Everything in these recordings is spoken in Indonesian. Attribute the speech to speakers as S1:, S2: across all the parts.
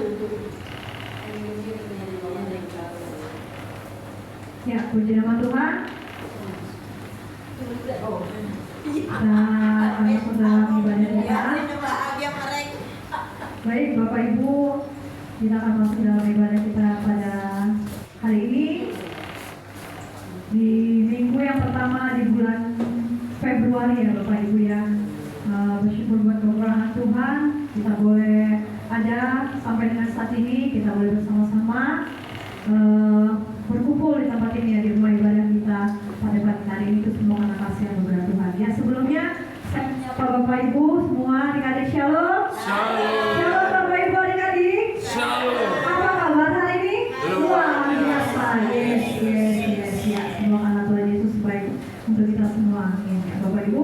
S1: Ya, puji nama Tuhan. Kita masuk dalam ibadah kita. Baik, Bapak Ibu, kita akan masuk dalam ibadah kita pada hari ini di minggu yang pertama di bulan Februari ya Bapak Ibu ya. Bersyukur buat kemurahan Tuhan, kita boleh ada sampai dengan saat ini, kita boleh bersama-sama berkumpul di tempat ini ya, di rumah ibadah kita pada pagi hari ini. Itu semua karena kasih anugerah Tuhan ya. Sebelumnya saya menyapa Bapak Ibu semua, adik-adik shalom. Shalom Bapak Ibu, adik-adik. Shalom. Apa kabar hari ini? Luar biasa. Yes. Ya, semua anak Tuhan Yesus baik untuk kita semua. Ya, Bapak Ibu.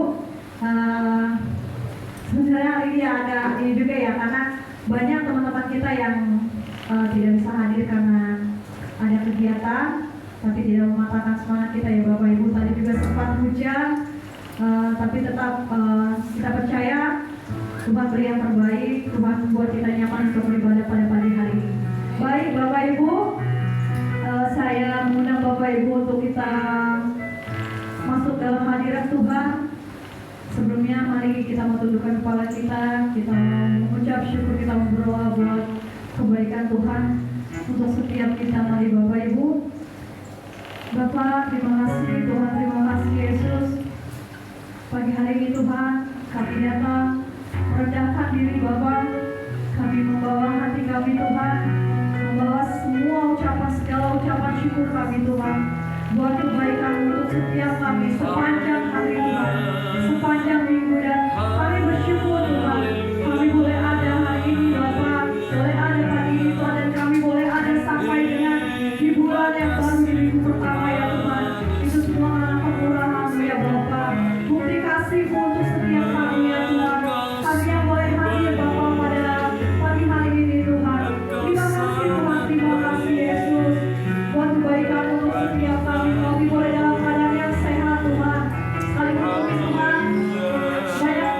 S1: Sebenarnya hari ini ada ini juga ya, karena banyak teman-teman kita yang tidak bisa hadir karena ada kegiatan, tapi tidak mematahkan semangat kita ya Bapak Ibu. Tadi juga sempat hujan, tapi tetap kita percaya Tuhan beri yang terbaik. Tuhan membuat kita nyaman untuk beribadah pada pagi hari ini. Baik Bapak Ibu, saya mengundang Bapak Ibu untuk kita masuk dalam hadirat Tuhan. Sebelumnya mari kita mau tundukkan kepala kita mengucap syukur, kita berdoa buat kebaikan Tuhan untuk setiap kita. Mari Bapak Ibu. Bapak, terima kasih Tuhan, terima kasih Yesus. Pagi hari ini Tuhan, kami datang merendahkan diri Bapak. Kami membawa hati kami Tuhan, membawa semua segala ucapan syukur kami Tuhan, buat kebaikan untuk setiap kami sepanjang hari Tuhan, sepanjang minggu. Dan kami bersyukur Tuhan, kami boleh ada hari ini Bapak, boleh ada pagi ini Tuhan, dan kami boleh ada sampai dengan di bulan yang baru, di minggu pertama ya Tuhan. Itu semua karena kemurahan-Mu ya Bapak, bukti kasih-Mu untuk setiap kami ya Tuhan. Kami yang boleh hadir Bapak pada pagi hari ini Tuhan. Terima kasih Tuhan, terima kasih Yesus buat kebaikan untuk setiap kami. Kami boleh dalam keadaan yang sehat Tuhan. Sekalipun Tuhan banyak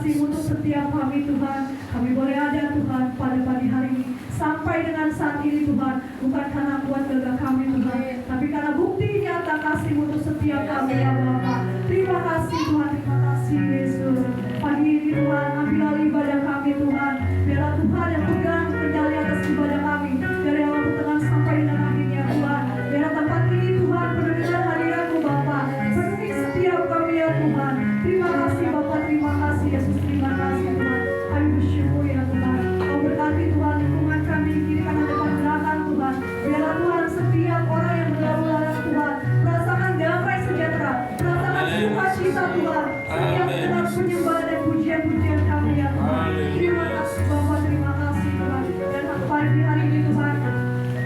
S1: kasih untuk setiap kami Tuhan. Kami boleh ada Tuhan pada pagi hari ini sampai dengan saat ini Tuhan, bukan karena kuat gagah kami Tuhan, tapi karena bukti nyata kasih untuk setiap kami ya Bapa. Terima kasih Tuhan, terima kasih Yesus. Pagi ini Tuhan, ambillah ibadah kami Tuhan. Biarlah Tuhan yang pegang kendali atas ibadah kami dari awal pertengahan sampai dengan akhirnya Tuhan. Biarlah tempat ini Tuhan penuh dengan hadirat-Mu Bapa. Penuhi setiap kami ya Tuhan. Terima kasih Bapa, terima kasih Yesus, terima kasih Tuhan. Kami bersyukur ya Tuhan. Kau berkati Tuhan lingkungan kami kiri kanan depan belakang Tuhan. Biarlah Tuhan setiap orang yang berlalu lalang Tuhan merasakan damai sejahtera, merasakan sukacita Tuhan. Setiap dengan penyembahan dan pujian-pujian kami ya Tuhan. Terima kasih Bapa, terima kasih Tuhan. Dan pagi hari ini Tuhan,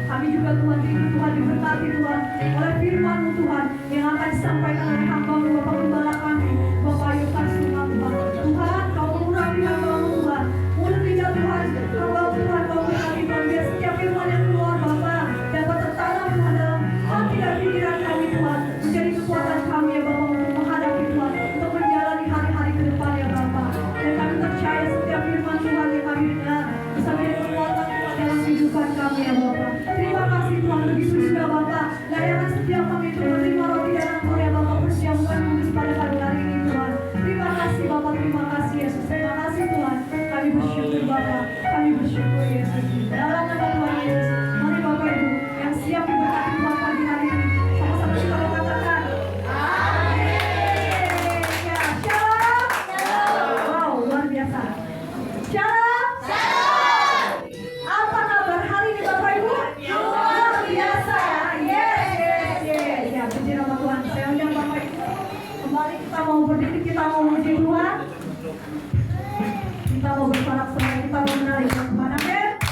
S1: kami juga Tuhan diberkati Tuhan oleh firman-Mu Tuhan yang akan disampaikan oleh hamba-Mu Bapak Gembala kami, Bapak Ayub Kasuma Tuhan. Tuhan, Kau mengurapi hamba-Mu Tuhan. Mulut lidah Tuhan, hamba-Mu Tuhan, Kau berkati Tuhan. Biar setiap firman yang keluar Bapak dapat tertanam Tuhan dalam hati dan pikiran kami Tuhan. Menjadi kekuatan kami ya Bapak untuk menghadapi Tuhan, untuk menjalani hari-hari ke depan ya Bapak. Dan kami percaya setiap firman Tuhan yang kami dengar bisa menjadi kekuatan Tuhan dalam kehidupan kami ya Bapak. Terima kasih Tuhan, begitu juga Bapak. Layangan setiap kami itu menerima roti dan anggur ya Bapak, persiapan kudus pada pagi hari ini Tuhan. Terima kasih Bapak, terima kasih Yesus, terima kasih Tuhan. Kami bersyukur Bapak, kami bersyukur Yesus. Dalam nama Tuhan Yesus, mari Bapak Ibu yang siap diberkati Tuhan pagi hari ini, sama-sama kita katakan amin. Ya, shalom. Wow, luar biasa. Shalom. Apa kabar hari ini Bapak Ibu? Luar biasa. Yes. Ya, puji nama Tuhan. Saya undang Bapak Ibu kembali, kita mau berdiri, kita mau memuji Tuhan. Kita mau bersorak-sorai, kita mau menari Tuhan. Amin.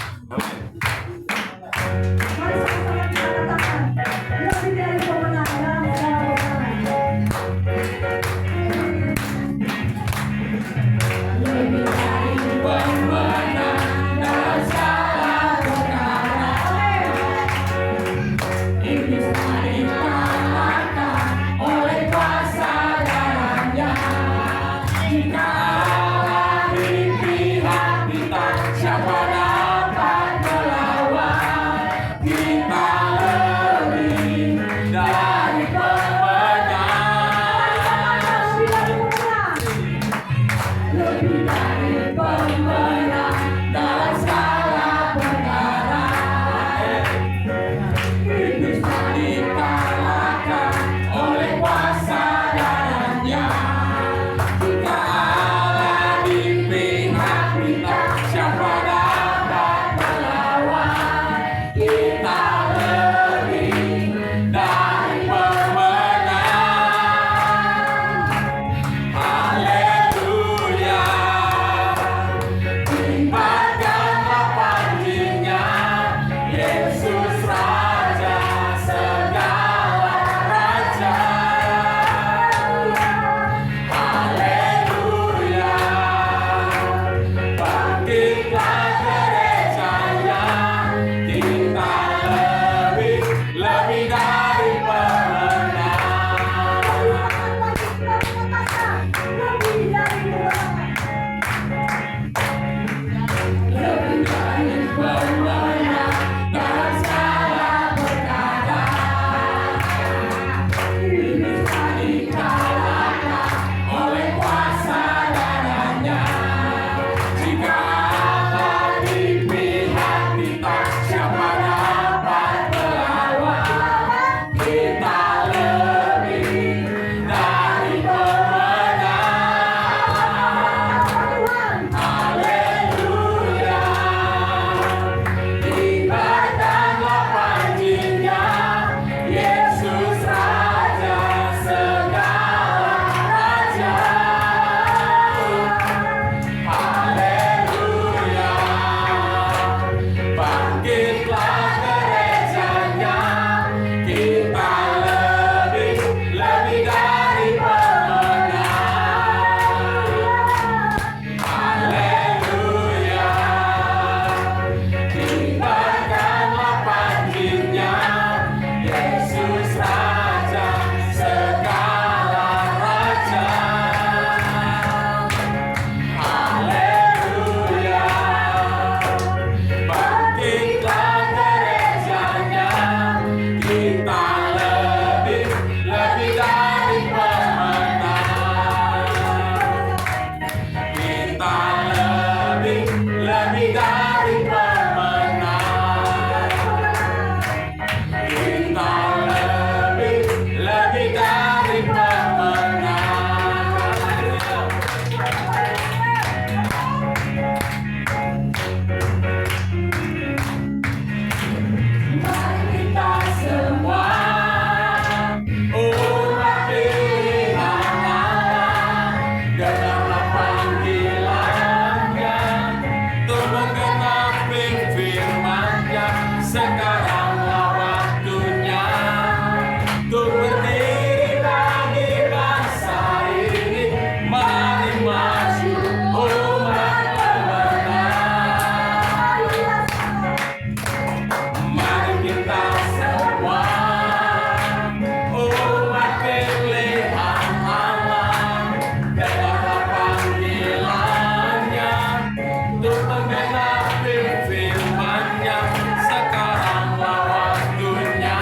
S2: menggenapi firman-Nya. Sekaranglah waktunya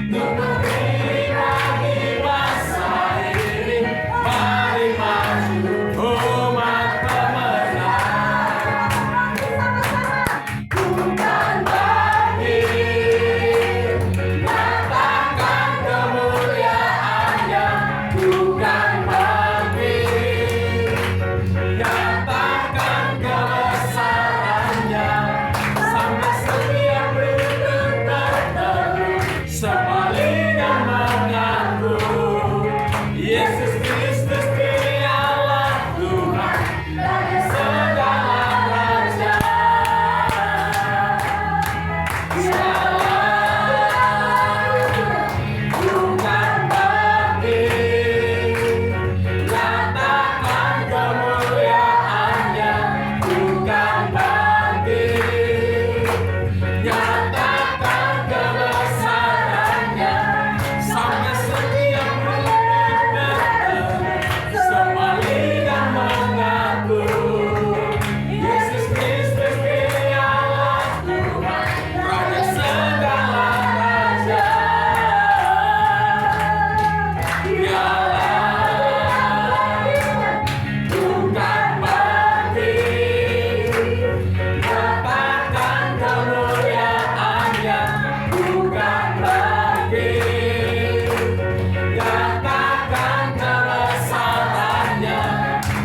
S2: untuk berdiri lagi masa ini. Mari maju umat pemenang. Bukan bangkit, nyatakan kemuliaan-Nya. Bukan bangkit, nyatakan kebesaran-Nya. Sampai setiap lutut berteduh, sembali dan mengaku Yesus Kristus Dia Allah Tuhan dari segala raja. Bukan bangkit, nyatakan kemuliaan-Nya. Bukan bangkit, nyatakan kebesaran-Nya. Sampai setiap lutut berteduh, sembali dan mengaku Yesus Kristus Dia Allah Tuhan, Raja segala raja. Bukan bangkit, nyatakan kemuliaan-Nya. Bukan bangkit, nyatakan kebesaran-Nya.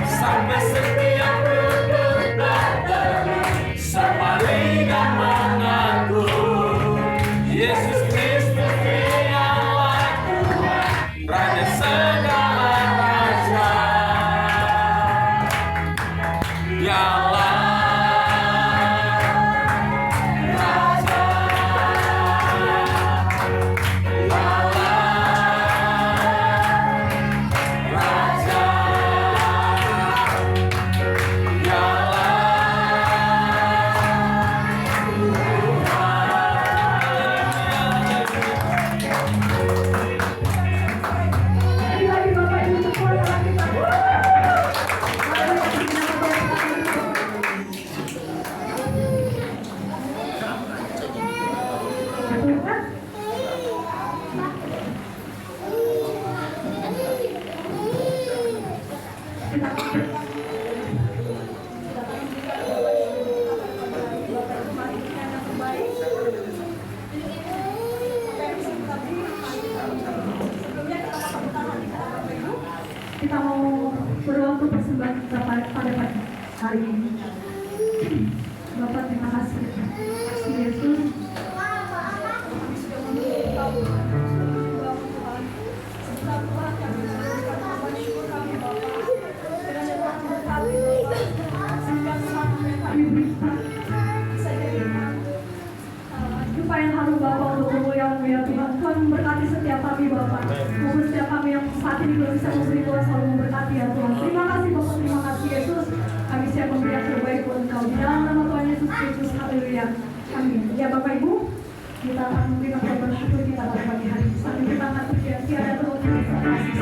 S2: Sampai setiap lutut berteduh, sembali dan mengaku Yesus Kristus Dia Allah Tuhan, Raja segala raja. Dialah Raja, Raja,
S1: Lagi Bapak Ibu semua lagi kita mau berwaktu persembahan kita pada pagi hari ini. Bapak terima kasih. Kasih Yesus. Kami sudah memberitahu Tuhan. Setelah Tuhan kami mengucapkan bersyukur kami Bapak. Kiranya Tuhan memberkati sehingga sesuatu yang kami berikan bisa jadikan upaya yang harum Bapak untuk memuliakan Tuhan. Tuhan memberkati setiap kami Bapak. Maupun setiap kami yang saat ini belum bisa memberi, Tuhan selalu memberkati ya Tuhan. Terima kasih Bapak, terima kasih Yesus. Kami siap memberi yang terbaik buat Engkau. Di dalam nama Tuhan Yesus Kristus, haleluya. Amin. Ya Bapak Ibu, kita akan memberikan bersyukur kita pada pagi hari ini. Sambil kita akan berkata tiada Tuhan yang bisa kasih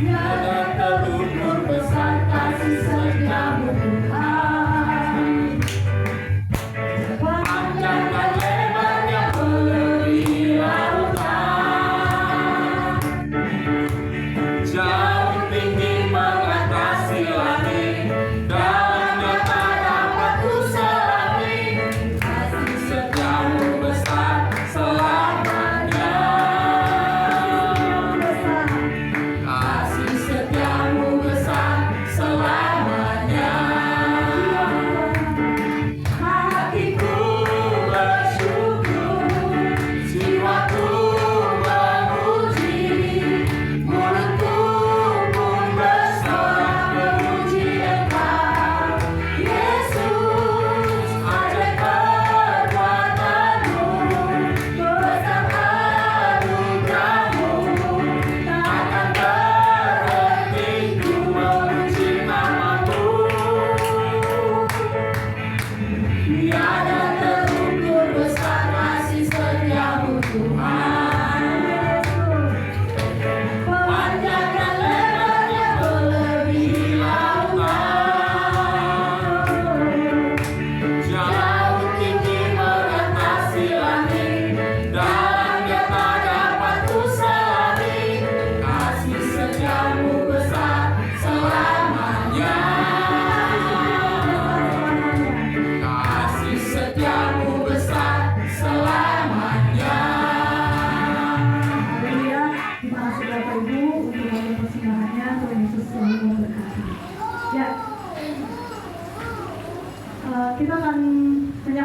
S2: Tiada terukur besar kasih setiamu Tuhan. Panjang dan lebarnya melebihi lautan. Jauh tinggi mengatasi langit, dalamnya tak dapat ku selami. Kasih setiamu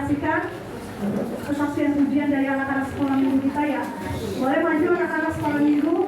S1: menyaksikan kesaksian pujian dari anak-anak sekolah minggu kita ya. Boleh maju anak-anak sekolah minggu.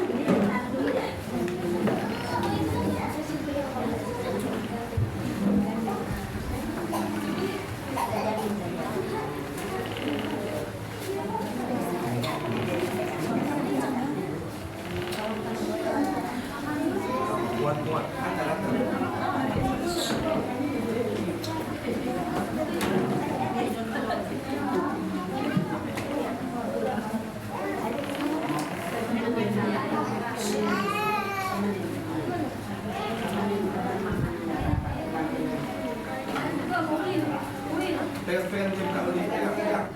S3: Pegang jam kalau di pegang.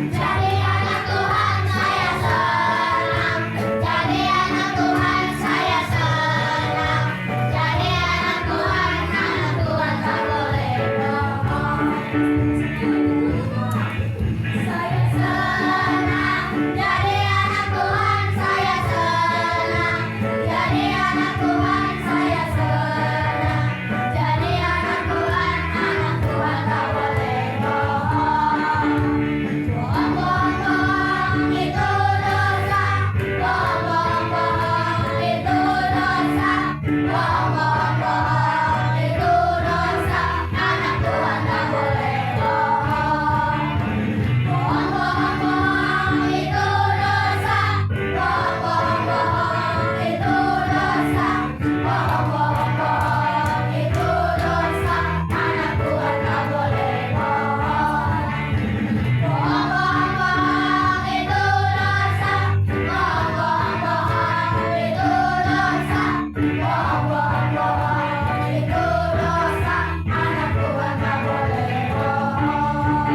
S4: Jadi anak Tuhan saya senang. Jadi anak Tuhan saya senang. Jadi anak Tuhan tak boleh bohong. Saya senang. Jadi anak Tuhan saya senang. Jadi anak Tuhan saya senang. Jadi anak Tuhan tak boleh bohong. Bohong, bohong, bohong itu dosa. Bohong, bohong, bohong itu dosa. Bohong, bohong, bohong itu dosa. Anak Tuhan tak boleh bohong. Bohong, bohong, bohong itu dosa. Bohong, bohong, bohong itu dosa. Bohong, bohong, bohong itu dosa. Anak Tuhan tak boleh bohong. Bohong, bohong, bohong itu dosa. Bohong, bohong, bohong itu dosa. Bohong, bohong, bohong itu dosa. Anak Tuhan tak boleh bohong.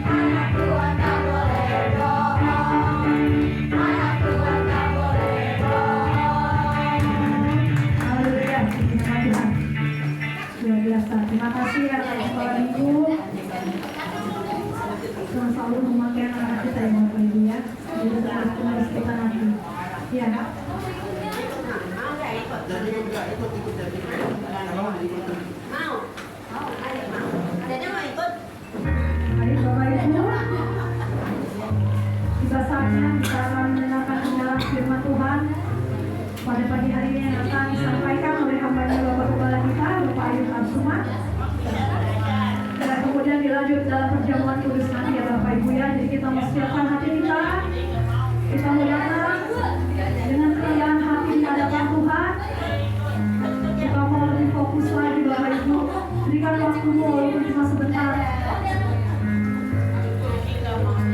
S4: Anak Tuhan tak boleh bohong. Anak Tuhan tak boleh bohong.
S1: Haleluya, puji nama Tuhan. Luar biasa. Terima kasih ya anak sekolah minggu. Tuhan selalu memakai anak-anak kita yang Bapak Ibu ya. Jadi harus kita nanti. Ya.
S3: Jadi juga ikut jadi. Kalau ikut.
S1: Baik Bapak Ibu. Tiba saatnya kita akan mendengarkan penjelasan firman Tuhan pada pagi hari ini yang akan disampaikan oleh hamba-Nya Bapak Gembala kita, Bapak Ayub Arsuma. Dan kemudian dilanjut dalam perjamuan kudus nanti ya Bapak Ibu ya. Jadi kita mau siapkan hati kita. Kita mau datang dengan kerendahan hati di hadapan Tuhan. Kita mau lebih fokus lagi Bapak Ibu. Berikan waktumu walaupun cuma sebentar.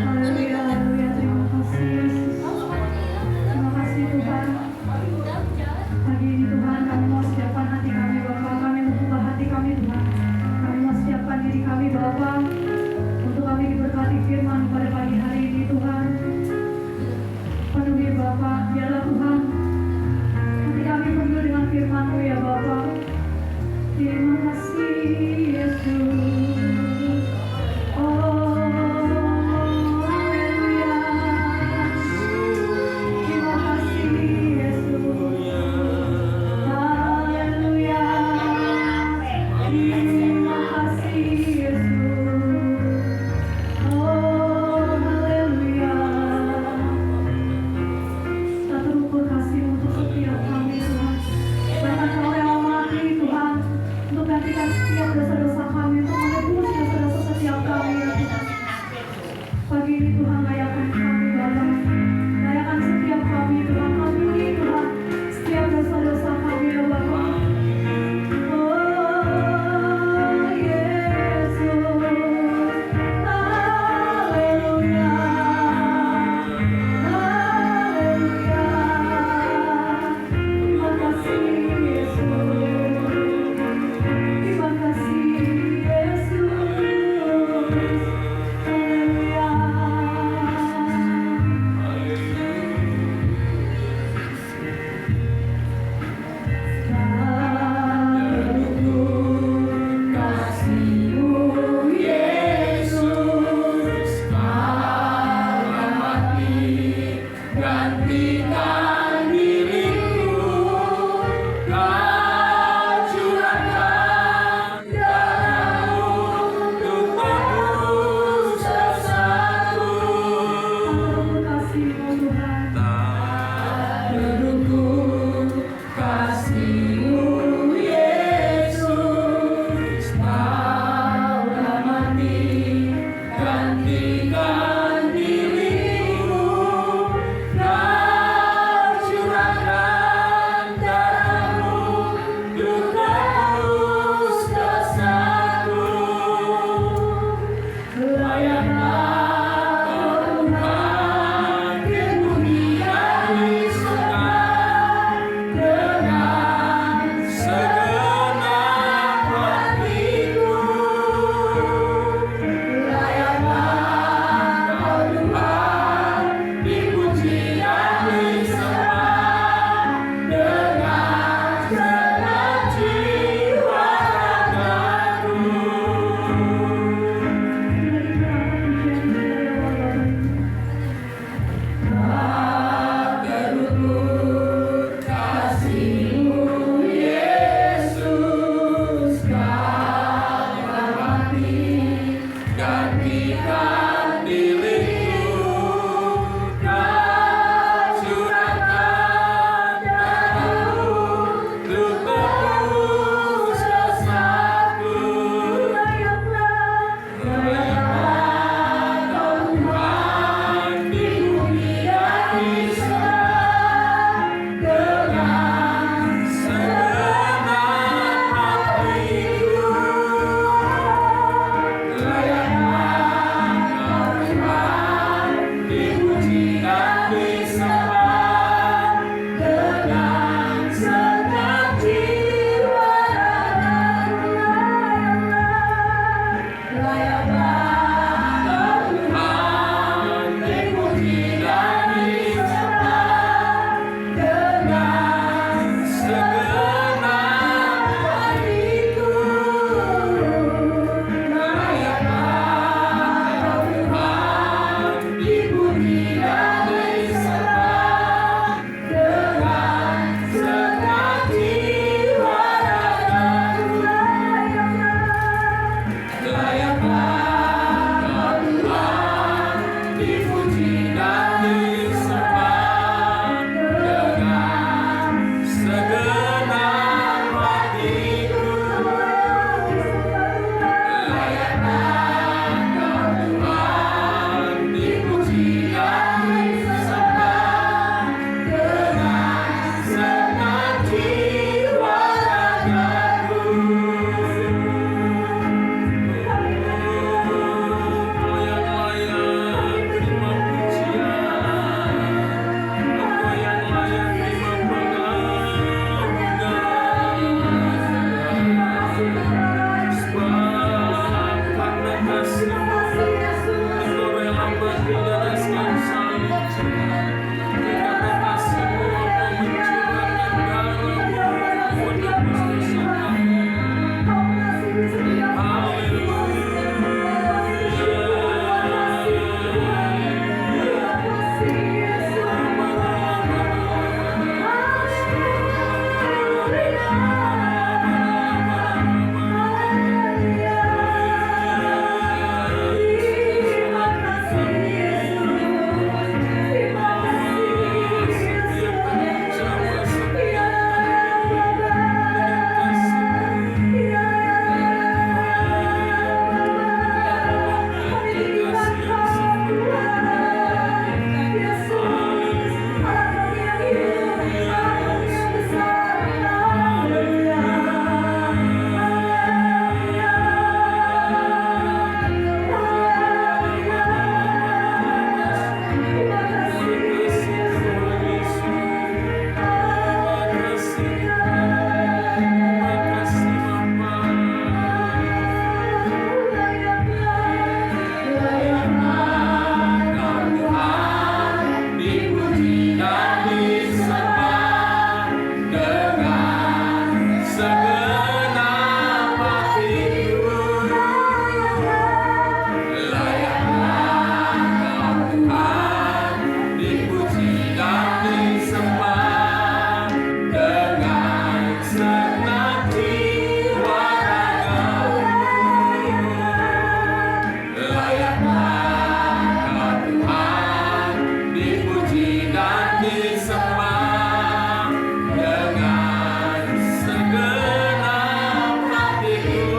S1: Haleluya, haleluya. Terima kasih Yesus. Terima kasih Tuhan. Pagi ini Tuhan kami mau siapkan hati kami Bapa. Kami membuka hati kami Tuhan. Kami mau siapkan diri kami Bapa untuk kami diberkati firman pada pagi hari ini Tuhan. Penuhi Bapa, biarlah Tuhan hati kami penuh dengan firman-Mu ya Bapa. Terima kasih Yesus.
S2: gantikan diriku, kau curahkan darahmu untuk tebus dosaku. Layaklah kau Tuhan di bumi dan di surga, dengan segenap hatiku. Layaklah kau Tuhan dipuji dan disembah, dengan segenap jiwa raga. Layaklah Tuhan dipuji dan disembah, dengan segenap hatiku. Layaklah Tuhan dipuji dan disembah, dengan segenap jiwa ragaku. Layaklah Tuhan dipuji dan disembah, dengan segenap hatiku. Layaklah Tuhan dipuji dan disembah, dengan segenap jiwa ragaku. Engkau yang layak terima pujian, Engkau yang layak terima penghargaan. Sebab karena kasih-Mu, Engkau rela menjelaskan salib. Karena kasih-Mu, Engkau mencurahkan darah-Mu untuk menebus dosa kami. Dipuji dan disembah, dengan segenap hatiku. Layaklah kau Tuhan dipuji dan disembah, dengan segenap jiwa ragaku. Layaklah kau Tuhan dipuji dan disembah, dengan segenap hatiku.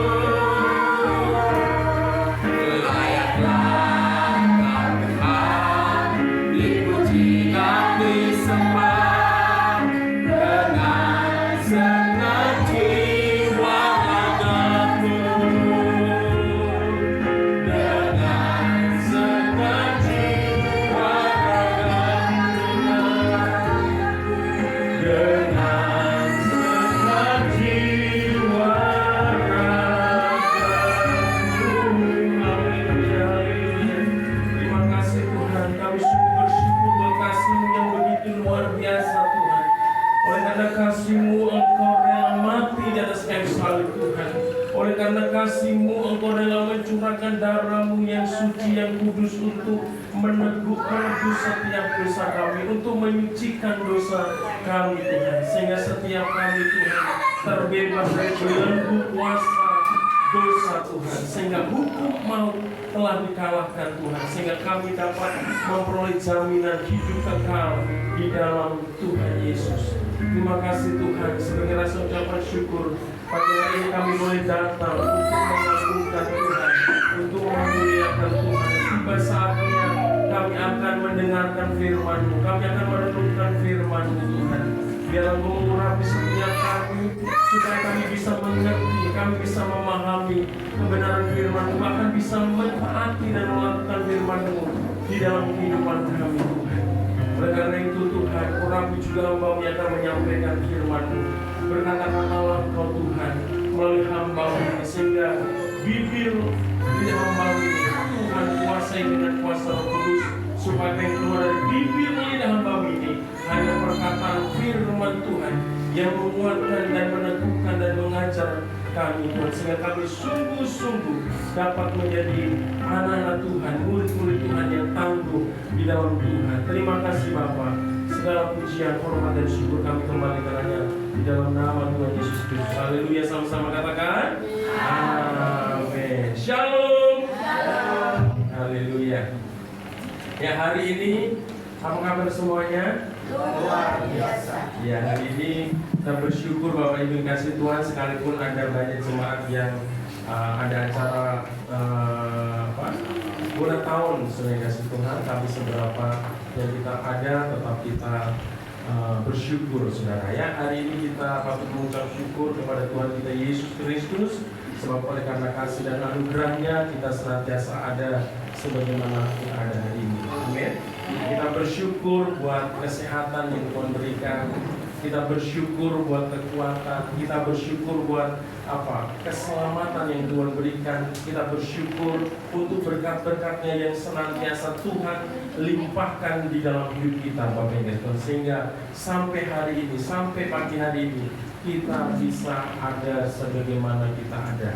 S2: Layaklah kau Tuhan dipuji dan disembah, dengan segenap jiwa ragaku. Dengan segenap jiwa ragaku. Dengan segenap jiwa ragaku. Haleluya, haleluya. Terima kasih Tuhan, kami sungguh bersyukur buat kasih-Mu yang begitu luar biasa Tuhan. Oleh karena kasih-Mu Engkau rela mati di atas kayu salib Tuhan. Oleh karena kasih-Mu Engkau rela mencurahkan darah-Mu yang suci, yang kudus untuk menebus setiap dosa kami, untuk menyucikan dosa kami Tuhan. Sehingga setiap kami Tuhan terbebas dari belenggu kuasa dosa Tuhan, sehingga hukum maut telah dikalahkan Tuhan, sehingga kami dapat memperoleh jaminan hidup kekal di dalam Tuhan Yesus. Terima kasih Tuhan, sebagai rasa ucapan syukur pagi hari ini kami boleh datang untuk mengagungkan Tuhan, untuk memuliakan Tuhan. Tiba saatnya kami akan mendengarkan firman-Mu, kami akan merenungkan firman-Mu Tuhan. Biarlah Engkau mengurapi setiap kami, supaya kami bisa mengerti, kami bisa memahami kebenaran firman-Mu, bahkan bisa mentaati dan melakukan firman-Mu di dalam kehidupan kami Tuhan. Oleh karena itu Tuhan, urapi juga hamba-Mu yang akan menyampaikan firman-Mu. Berkata-katalah Engkau Tuhan melalui hamba-Mu ini, sehingga bibir di hamba-Mu ini Tuhan kuasai dengan kuasa Roh Kudus, supaya yang keluar dari bibir lidah hamba-Mu ini hanya perkataan firman Tuhan yang menguatkan dan meneguhkan dan mengajar kami Tuhan, sehingga kami sungguh-sungguh dapat menjadi anak-anak Tuhan, murid-murid Tuhan yang tangguh di dalam Tuhan. Terima kasih Bapa. Segala pujian, hormat dan syukur kami kembalikan hanya di dalam nama Tuhan Yesus Kristus. Haleluya, sama-sama katakan amin. Shalom. Haleluya. Ya, hari ini apa kabar semuanya?
S4: Luar biasa.
S2: Ya, hari ini kita bersyukur Bapak Ibu yang kasih Tuhan, sekalipun ada banyak jemaat yang ada acara ulang tahun sebagai kasih Tuhan, tapi seberapa yang kita ada tetap kita bersyukur saudara ya. Hari ini kita patut mengucap syukur kepada Tuhan kita Yesus Kristus, sebab oleh karena kasih dan anugerahnya kita senantiasa ada sebagaimana kita ada hari ini. Amin. Kita bersyukur buat kesehatan yang Tuhan berikan, kita bersyukur buat kekuatan, kita bersyukur buat keselamatan yang Tuhan berikan, kita bersyukur untuk berkat-berkatnya yang senantiasa Tuhan limpahkan di dalam hidup kita Bapak Ibu, sehingga sampai hari ini, sampai pagi hari ini kita bisa ada sebagaimana kita ada.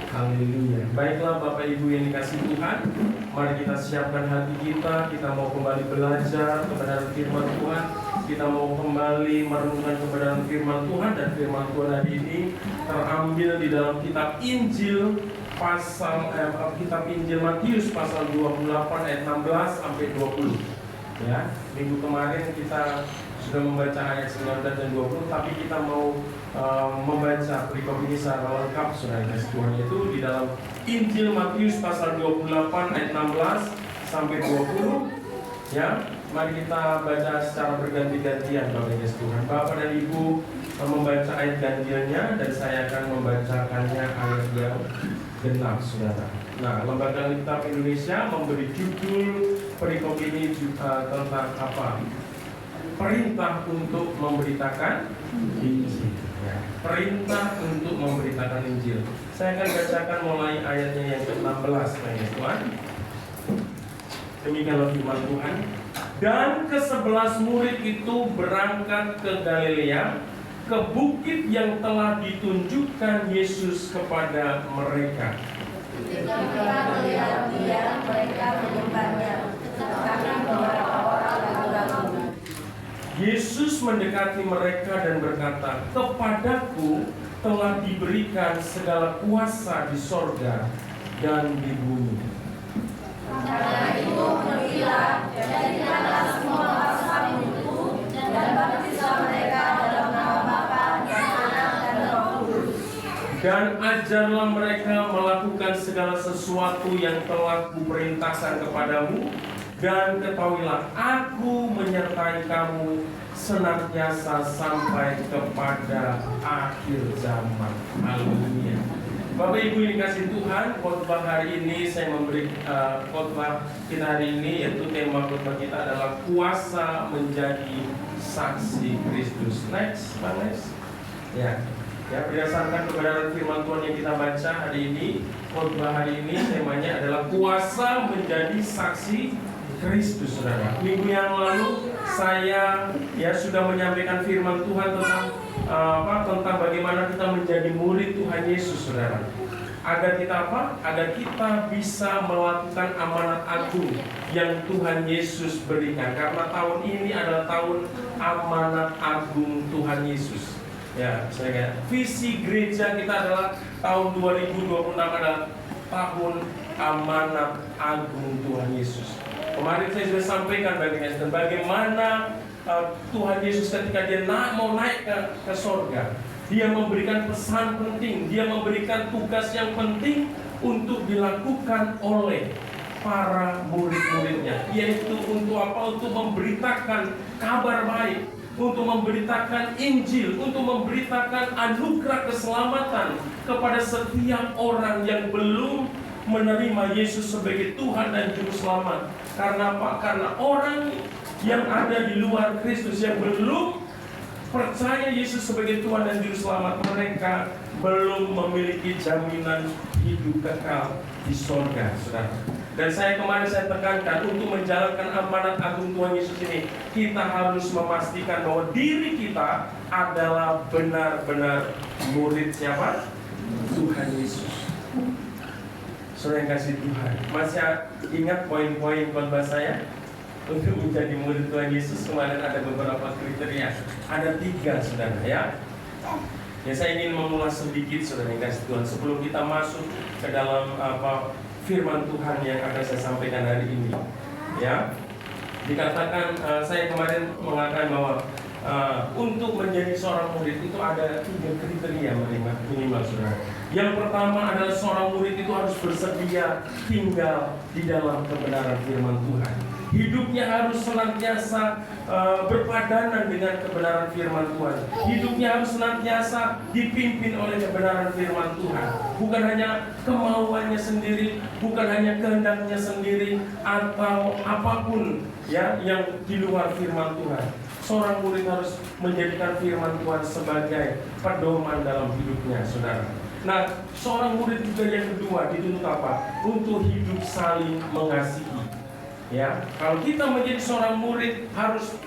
S2: Haleluya. Baiklah Bapak Ibu yang dikasih Tuhan, mari kita siapkan hati kita mau kembali belajar kebenaran firman Tuhan, kita mau kembali merenungkan kebenaran firman Tuhan. Dan firman Tuhan hari ini terambil di dalam kitab Injil kitab Injil Matius pasal 28 ayat 16 sampai 20. Ya, minggu kemarin kita sudah membaca ayat 19 dan 20, tapi kita mau membaca perikop ini secara lengkap saudara Tuhan, itu di dalam Injil Matius pasal 28 ayat 16 sampai 20. Ya, mari kita baca secara berganti-gantian Bapak Ibu Tuhan. Bapak dan Ibu membaca ayat ganjilnya dan saya akan membacakannya ayat yang genap saudara. Nah, Lembaga Alkitab Indonesia memberi judul perikop ini tentang apa? Perintah untuk memberitakan Injil. Ya, perintah untuk memberitakan Injil. Saya akan bacakan mulai ayatnya yang ke-16 Tuhan. Demikianlah firman Tuhan. Dan ke-11 murid itu berangkat ke Galilea, ke bukit yang telah ditunjukkan Yesus kepada mereka.
S4: Ketika mereka melihat dia, mereka menyembahnya, tetapi beberapa orang ragu-ragu.
S2: Yesus mendekati mereka dan berkata, "Kepadaku telah diberikan segala kuasa di sorga dan di bumi.
S4: Karena itu pergilah, jadikanlah semua bangsa muridku, dan baptislah mereka dalam nama Bapa dan Anak dan Roh Kudus.
S2: Dan ajarlah mereka melakukan segala sesuatu yang telah kuperintahkan kepadamu. Dan ketahuilah, aku menyertai kamu senantiasa sampai kepada akhir zaman." Haleluya. Bapak Ibu yang dikasih Tuhan, khotbah hari ini saya memberi khotbah kita hari ini, yaitu tema khotbah kita adalah kuasa menjadi saksi Kristus. Next, Bang Next. Ya, berdasarkan kebenaran firman Tuhan yang kita baca hari ini, khotbah hari ini temanya adalah kuasa menjadi saksi Kristus, saudara. Minggu yang lalu saya sudah menyampaikan firman Tuhan tentang bagaimana kita menjadi murid Tuhan Yesus, saudara. Agar kita Agar kita bisa melakukan amanat agung yang Tuhan Yesus berikan. Karena tahun ini adalah tahun amanat agung Tuhan Yesus. Ya, saya visi gereja kita adalah tahun 2026 adalah tahun amanat agung Tuhan Yesus. Kemarin saya sudah sampaikan bagaimana Tuhan Yesus ketika dia mau naik ke sorga, dia memberikan pesan penting, dia memberikan tugas yang penting untuk dilakukan oleh para murid-muridnya, yaitu untuk apa? Untuk memberitakan kabar baik, untuk memberitakan Injil, untuk memberitakan anugerah keselamatan kepada setiap orang yang belum menerima Yesus sebagai Tuhan dan Juru Selamat. Karena apa? Karena orang yang ada di luar Kristus, yang belum percaya Yesus sebagai Tuhan dan Juru Selamat, mereka belum memiliki jaminan hidup kekal di sorga, saudara. Dan kemarin saya tekankan, untuk menjalankan amanat agung Tuhan Yesus ini, kita harus memastikan bahwa diri kita adalah benar-benar murid siapa? Tuhan Yesus. Saudara yang kasih Tuhan, masih ingat poin-poin khotbah saya? Untuk menjadi murid Tuhan Yesus kemarin ada beberapa kriteria. Ada 3, saudara, ya. Ya, saya ingin mengulas sedikit, saudara yang kasih Tuhan, sebelum kita masuk ke dalam firman Tuhan yang akan saya sampaikan hari ini. Ya, dikatakan, saya kemarin mengatakan bahwa untuk menjadi seorang murid itu ada 3 kriteria minimal, saudara. Yang pertama adalah seorang murid itu harus bersedia tinggal di dalam kebenaran firman Tuhan. Hidupnya harus senantiasa berpadanan dengan kebenaran firman Tuhan. Hidupnya harus senantiasa dipimpin oleh kebenaran firman Tuhan. Bukan hanya kemauannya sendiri, bukan hanya kehendaknya sendiri, atau apapun ya yang di luar firman Tuhan. Seorang murid harus menjadikan firman Tuhan sebagai pedoman dalam hidupnya, saudara. Nah, seorang murid juga yang kedua dituntut apa? Untuk hidup saling mengasihi. Ya, kalau kita menjadi seorang murid harus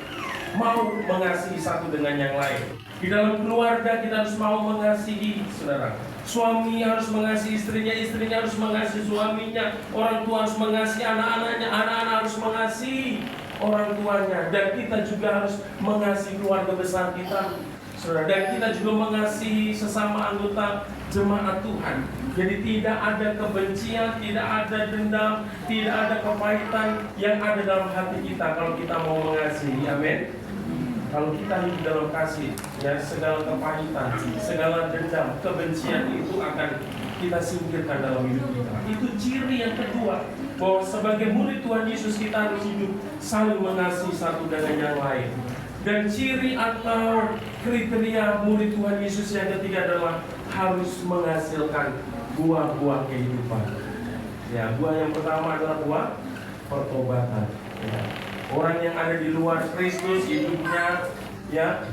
S2: mau mengasihi satu dengan yang lain. Di dalam keluarga kita harus mau mengasihi, saudara. Suami harus mengasihi istrinya, istrinya harus mengasihi suaminya, orang tua harus mengasihi anak-anaknya, anak-anak harus mengasihi orang tuanya, dan kita juga harus mengasihi keluarga besar kita, saudara. Dan kita juga mengasihi sesama anggota jemaat Tuhan. Jadi tidak ada kebencian, tidak ada dendam, tidak ada kepahitan yang ada dalam hati kita kalau kita mau mengasihi. Amin. Kalau kita hidup dalam kasih, ya, segala kepahitan, segala dendam, kebencian itu akan kita singkirkan dalam hidup kita. Itu ciri yang kedua, bahwa sebagai murid Tuhan Yesus kita harus hidup saling mengasihi satu dengan yang lain. Dan ciri atau kriteria murid Tuhan Yesus yang ketiga adalah harus menghasilkan buah-buah kehidupan. Ya, buah yang pertama adalah buah pertobatan. Ya. Orang yang ada di luar Kristus hidupnya ya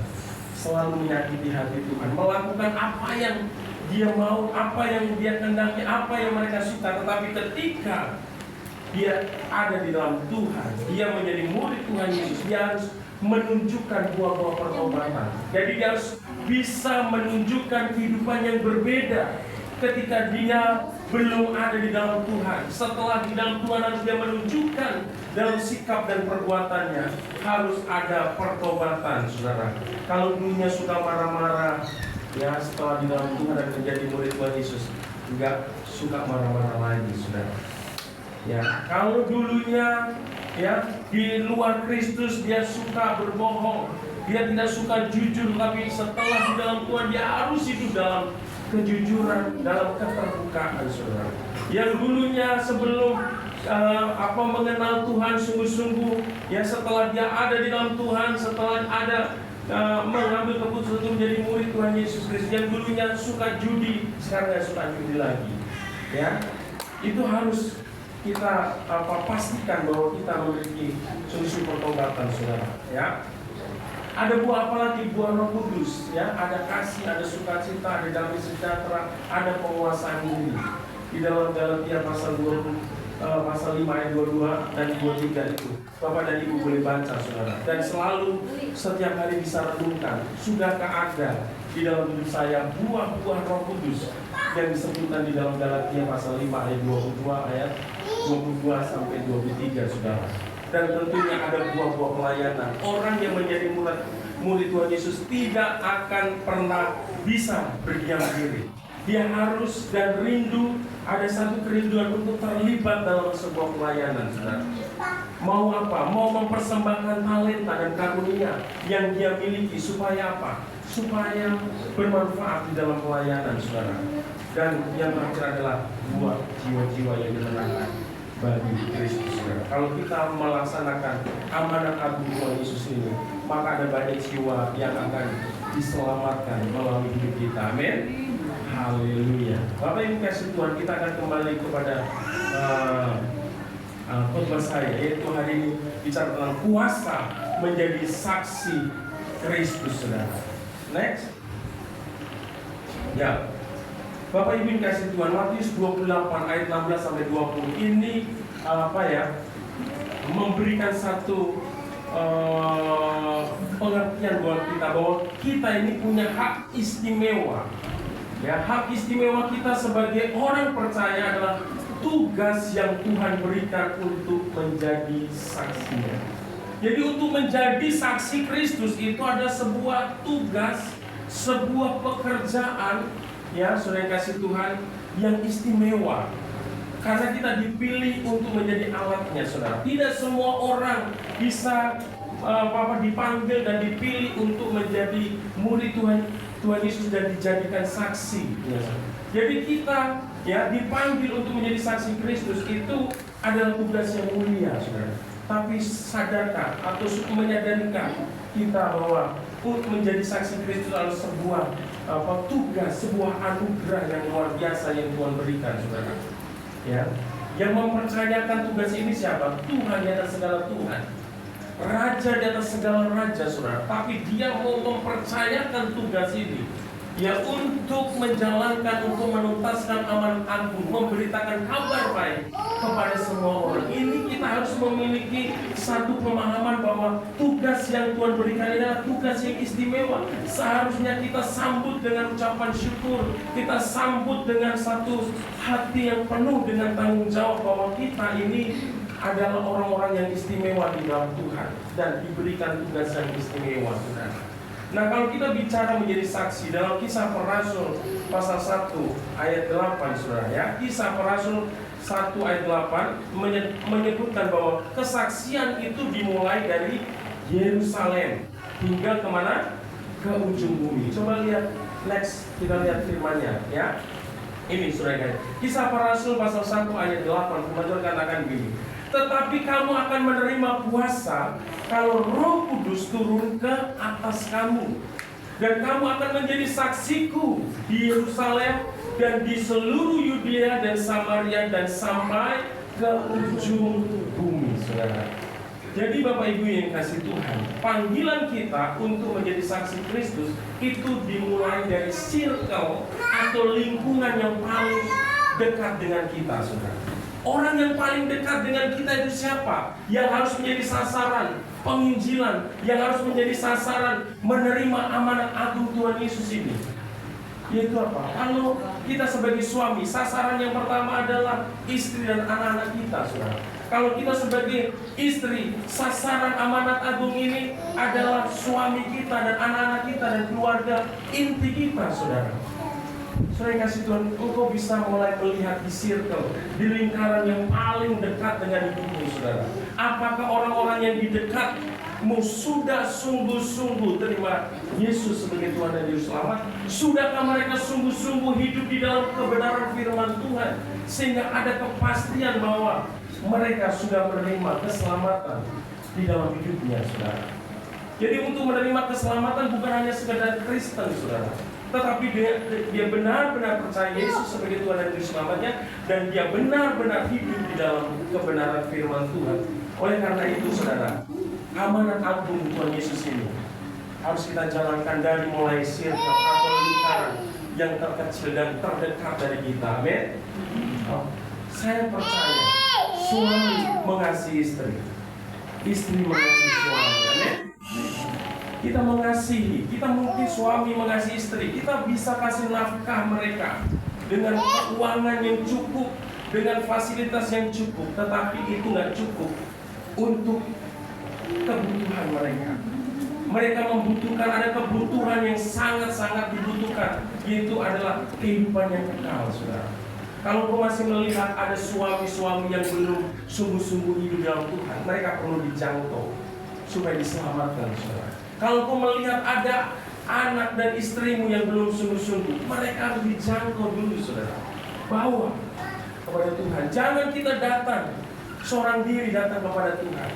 S2: selalu menyakiti hati Tuhan, melakukan apa yang dia mau, apa yang dia kehendaki, apa yang mereka suka. Tetapi ketika dia ada di dalam Tuhan, dia menjadi murid Tuhan Yesus, dia harus menunjukkan buah-buah pertobatan. Jadi dia harus bisa menunjukkan kehidupan yang berbeda ketika dia belum ada di dalam Tuhan. Setelah di dalam Tuhan harus dia menunjukkan dalam sikap dan perbuatannya harus ada pertobatan, saudara. Kalau dulunya suka marah-marah, ya, setelah di dalam Tuhan dan menjadi murid Tuhan Yesus juga suka marah-marah lagi, saudara. Ya, kalau dulunya ya di luar Kristus dia suka berbohong, dia tidak suka jujur, tapi setelah di dalam Tuhan dia harus hidup dalam kejujuran, dalam keterbukaan, saudara. Yang dulunya sebelum mengenal Tuhan sungguh-sungguh, ya, setelah dia ada di dalam Tuhan, setelah ada mengambil keputusan untuk menjadi murid Tuhan Yesus Kristus, yang dulunya suka judi, sekarang nggak suka judi lagi. Ya, itu harus kita pastikan bahwa kita memiliki solusi pertobatan, saudara. Ya. Ada buah apa lagi? Buah Roh Kudus, ya. Ada kasih, ada sukacita, ada damai sejahtera, ada penguasaan diri. Di dalam Galatia pasal 5 ayat 22 dan 23 itu Bapak dan Ibu boleh baca, saudara. Dan selalu setiap hari bisa renungkan, sudahkah ada di dalam hidup saya buah-buah Roh Kudus yang disebutkan di dalam Galatia pasal 5 ayat 22 ayat 22 sampai 23, saudara. Dan tentunya ada buah-buah pelayanan. Orang yang menjadi murid Tuhan Yesus tidak akan pernah bisa berdiam diri. Dia harus dan rindu, ada satu kerinduan untuk terlibat dalam sebuah pelayanan, saudara. Mau apa? Mau mempersembahkan talenta dan karunia yang dia miliki supaya apa? Supaya bermanfaat di dalam pelayanan, saudara. Dan yang terakhir adalah buat jiwa-jiwa yang dimenangkan bagi Kristus, saudara. Kalau kita melaksanakan amanat agung Tuhan Yesus ini, maka ada banyak jiwa yang akan diselamatkan melalui hidup kita. Amin. Haleluya. Bapak Ibu kasih Tuhan, kita akan kembali kepada khotbah saya, yaitu hari ini bicara tentang kuasa menjadi saksi Kristus, saudara. Next. Ya. Bapak Ibu kasih Tuhan, Matius 28 ayat 16 sampai 20 ini memberikan satu pengertian buat kita bahwa kita ini punya hak istimewa. Ya, hak istimewa kita sebagai orang percaya adalah tugas yang Tuhan berikan untuk menjadi saksinya. Jadi untuk menjadi saksi Kristus itu ada sebuah tugas, sebuah pekerjaan, ya, saudara yang kasih Tuhan, yang istimewa. Karena kita dipilih untuk menjadi alatnya, saudara. Tidak semua orang bisa dipanggil dan dipilih untuk menjadi murid Tuhan Yesus dan dijadikan saksi. Ya. Jadi kita ya dipanggil untuk menjadi saksi Kristus itu adalah tugas yang mulia, saudara. Tapi sadarkan atau menyadarkan kita bahwa untuk menjadi saksi Kristus adalah sebuah tugas, sebuah anugerah yang luar biasa yang Tuhan berikan, saudara. Ya, yang mempercayakan tugas ini siapa? Tuhan di atas segala Tuhan, Raja di atas segala raja, saudara. Tapi Dia mau mempercayakan tugas ini, ya, untuk menjalankan, untuk menuntaskan amanat agung, memberitakan kabar baik kepada semua orang. Ini kita harus memiliki satu pemahaman bahwa tugas yang Tuhan berikan ini adalah tugas yang istimewa. Seharusnya kita sambut dengan ucapan syukur, kita sambut dengan satu hati yang penuh dengan tanggung jawab bahwa kita ini adalah orang-orang yang istimewa di dalam Tuhan dan diberikan tugas yang istimewa, saudara. Nah, kalau kita bicara menjadi saksi dalam Kisah Para Rasul pasal 1 ayat 8, saudara, ya, Kisah Para Rasul 1 ayat 8 menyebutkan bahwa kesaksian itu dimulai dari Yerusalem hingga kemana? Ke ujung bumi. Coba lihat next, kita lihat firman-Nya, ya. Ini, saudara, Kisah Para Rasul pasal 1 ayat 8, Tuhan katakan begini. Tetapi kamu akan menerima kuasa kalau Roh Kudus turun ke atas kamu, dan kamu akan menjadi saksiku di Yerusalem dan di seluruh Yudea dan Samaria dan sampai ke ujung bumi, saudara. Jadi Bapak Ibu yang kasih Tuhan, panggilan kita untuk menjadi saksi Kristus itu dimulai dari circle atau lingkungan yang paling dekat dengan kita, saudara. Orang yang paling dekat dengan kita itu siapa? Yang harus menjadi sasaran penginjilan, yang harus menjadi sasaran menerima amanat agung Tuhan Yesus ini. Yaitu apa? Kalau kita sebagai suami, sasaran yang pertama adalah istri dan anak-anak kita, saudara. Kalau kita sebagai istri, sasaran amanat agung ini adalah suami kita dan anak-anak kita dan keluarga inti kita, saudara. Saudara kasih Tuhan, engkau bisa mulai melihat di circle, di lingkaran yang paling dekat dengan hidupmu, saudara. Apakah orang-orang yang di dekatmu sudah sungguh-sungguh terima Yesus sebagai Tuhan dan Juru Selamat? Sudahkah mereka sungguh-sungguh hidup di dalam kebenaran firman Tuhan, sehingga ada kepastian bahwa mereka sudah menerima keselamatan di dalam hidupnya, saudara. Jadi untuk menerima keselamatan bukan hanya sekedar Kristen, saudara, tetapi dia benar-benar percaya Yesus sebagai Tuhan dan Juru Selamatnya, dan dia benar-benar hidup di dalam kebenaran firman Tuhan. Oleh karena itu, saudara, amanat agung Tuhan Yesus ini harus kita jalankan dari mulai circle atau lingkaran yang terkecil dan terdekat dari kita. Amin. Saya percaya suami mengasihi istri, istri mengasihi suami. Amin. Kita mengasihi, kita mungkin suami mengasihi istri, kita bisa kasih nafkah mereka dengan keuangan yang cukup, dengan fasilitas yang cukup, tetapi itu nggak cukup untuk kebutuhan mereka. Mereka membutuhkan, ada kebutuhan yang sangat-sangat dibutuhkan, yaitu adalah kehidupan yang kekal, saudara. Kalau kau masih melihat ada suami-suami yang belum sungguh-sungguh hidup dalam Tuhan, mereka perlu dijangkau supaya diselamatkan, saudara. Kalau kau melihat ada anak dan istrimu yang belum sungguh-sungguh, mereka harus dijangkau dulu, saudara. Bawa kepada Tuhan. Jangan kita datang seorang diri datang kepada Tuhan.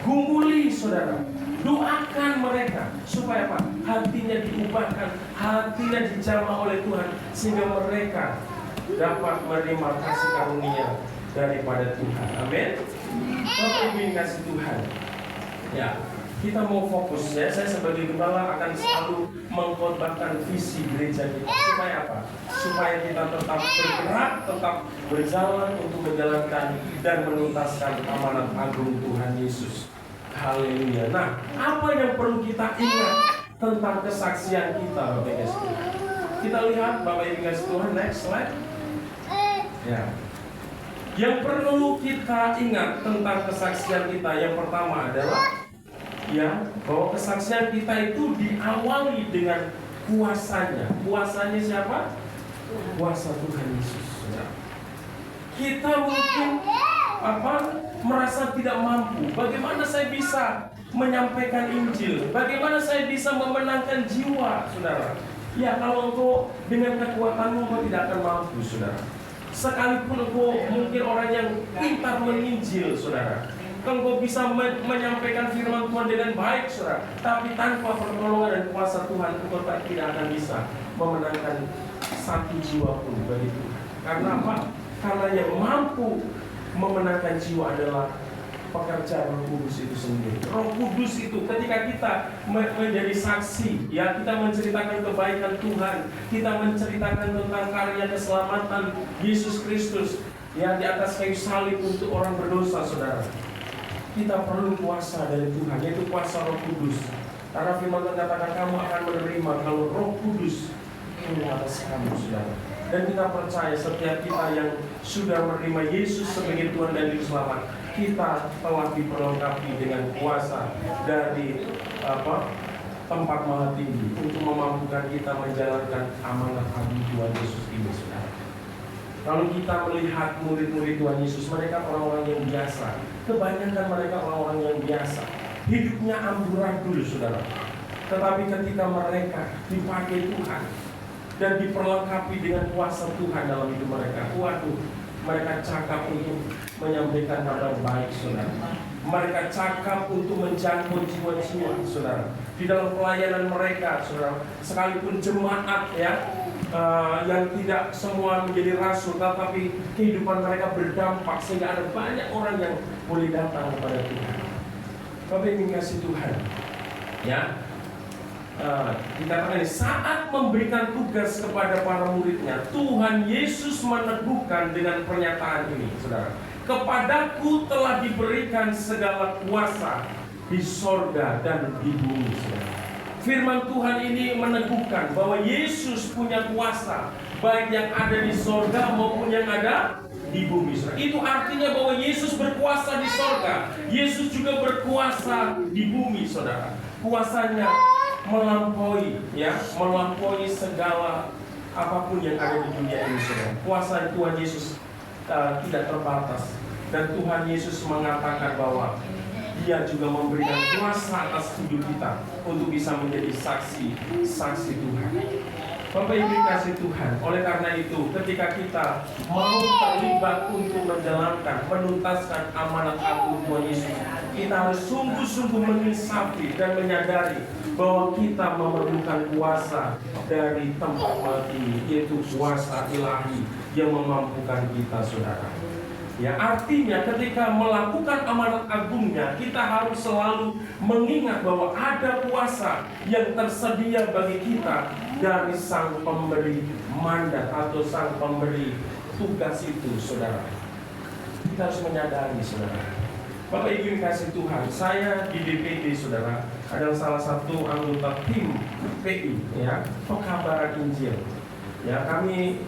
S2: Gumuli, saudara. Doakan mereka supaya apa? Hatinya diubahkan, hatinya dijamah oleh Tuhan, sehingga mereka dapat menerima kasih karunia daripada Tuhan. Amin. Bapak Ibu yang kasih Tuhan, ya, kita mau fokus ya. Saya sebagai gembala akan selalu mengkhotbahkan visi gereja kita. Supaya apa? Supaya kita tetap bergerak, tetap berjalan untuk menjalankan dan menuntaskan amanat agung Tuhan Yesus. Haleluya. Nah, apa yang perlu kita ingat tentang kesaksian kita, Bapak Ibu? Kita lihat Bapak Ibu Tuhan, next slide. Ya. Yang perlu kita ingat tentang kesaksian kita, yang pertama adalah ya, bahwa kesaksian kita itu diawali dengan kuasanya. Kuasanya siapa? Kuasa Tuhan Yesus. Ya. Kita mungkin merasa tidak mampu. Bagaimana saya bisa menyampaikan Injil? Bagaimana saya bisa memenangkan jiwa, saudara? Ya, kalau engkau dengan kekuatanmu engkau tidak akan mampu, saudara. Sekalipun engkau mungkin orang yang pintar menginjil, saudara, engkau bisa menyampaikan firman Tuhan dengan baik, saudara, tapi tanpa pertolongan dan kuasa Tuhan, engkau tidak akan bisa memenangkan satu jiwa pun bagi Tuhan. Karena apa? Karena yang mampu memenangkan jiwa adalah pekerjaan Roh Kudus itu sendiri. Roh Kudus itu ketika kita menjadi saksi, ya, kita menceritakan kebaikan Tuhan, kita menceritakan tentang karya keselamatan Yesus Kristus, ya, di atas kayu salib untuk orang berdosa, saudara. Kita perlu kuasa dari Tuhan, yaitu kuasa Roh Kudus. Karena firman Tuhan katakan kamu akan menerima kalau Roh Kudus turun atas kamu, saudara. Dan kita percaya setiap kita yang sudah menerima Yesus sebagai Tuhan dan Juru Selamat, kita telah diperlengkapi dengan kuasa dari tempat maha tinggi untuk memampukan kita menjalankan amanat agung Tuhan Yesus ini, saudara. Kalau kita melihat murid-murid Tuhan Yesus, mereka orang-orang yang biasa. Kebanyakan mereka orang-orang yang biasa. Hidupnya amburadul, saudara. Tetapi ketika mereka dipakai Tuhan dan diperlengkapi dengan kuasa Tuhan dalam hidup mereka, waduh, mereka cakap untuk menyampaikan kabar baik, saudara. Mereka cakap untuk menjangkau jiwa-jiwa, saudara. Di dalam pelayanan mereka, saudara, sekalipun jemaat, ya, yang tidak semua menjadi rasul, tetapi kehidupan mereka berdampak sehingga ada banyak orang yang boleh datang kepada Tuhan. Bapak ingin kasih Tuhan, ya. Dikatakan saat memberikan tugas kepada para muridnya, Tuhan Yesus meneguhkan dengan pernyataan ini, saudara. Kepadaku telah diberikan segala kuasa di sorga dan di bumi, saudara. Firman Tuhan ini meneguhkan bahwa Yesus punya kuasa, baik yang ada di sorga maupun yang ada di bumi, saudara. Itu artinya bahwa Yesus berkuasa di sorga, Yesus juga berkuasa di bumi, saudara. Kuasanya melampaui, ya, melampaui segala apapun yang ada di dunia ini, saudara. Kuasa Tuhan Yesus tidak terbatas, dan Tuhan Yesus mengatakan bahwa Dia juga memberikan kuasa atas hidup kita untuk bisa menjadi saksi Tuhan. Bapak Ibu kasih Tuhan, oleh karena itu ketika kita mau terlibat untuk menjalankan, menuntaskan amanat agung Tuhan Yesus, kita harus sungguh-sungguh menginsafi dan menyadari bahwa kita memerlukan kuasa dari tempat mati, yaitu kuasa ilahi yang memampukan kita, saudara. Ya, artinya ketika melakukan amanat agungnya, kita harus selalu mengingat bahwa ada kuasa yang tersedia bagi kita dari sang pemberi mandat atau sang pemberi tugas itu, saudara. Kita harus menyadari, saudara. Bapak Ibu kasih Tuhan, saya di DPD, saudara, adalah salah satu anggota tim PI, ya, pekabaran Injil. Ya, kami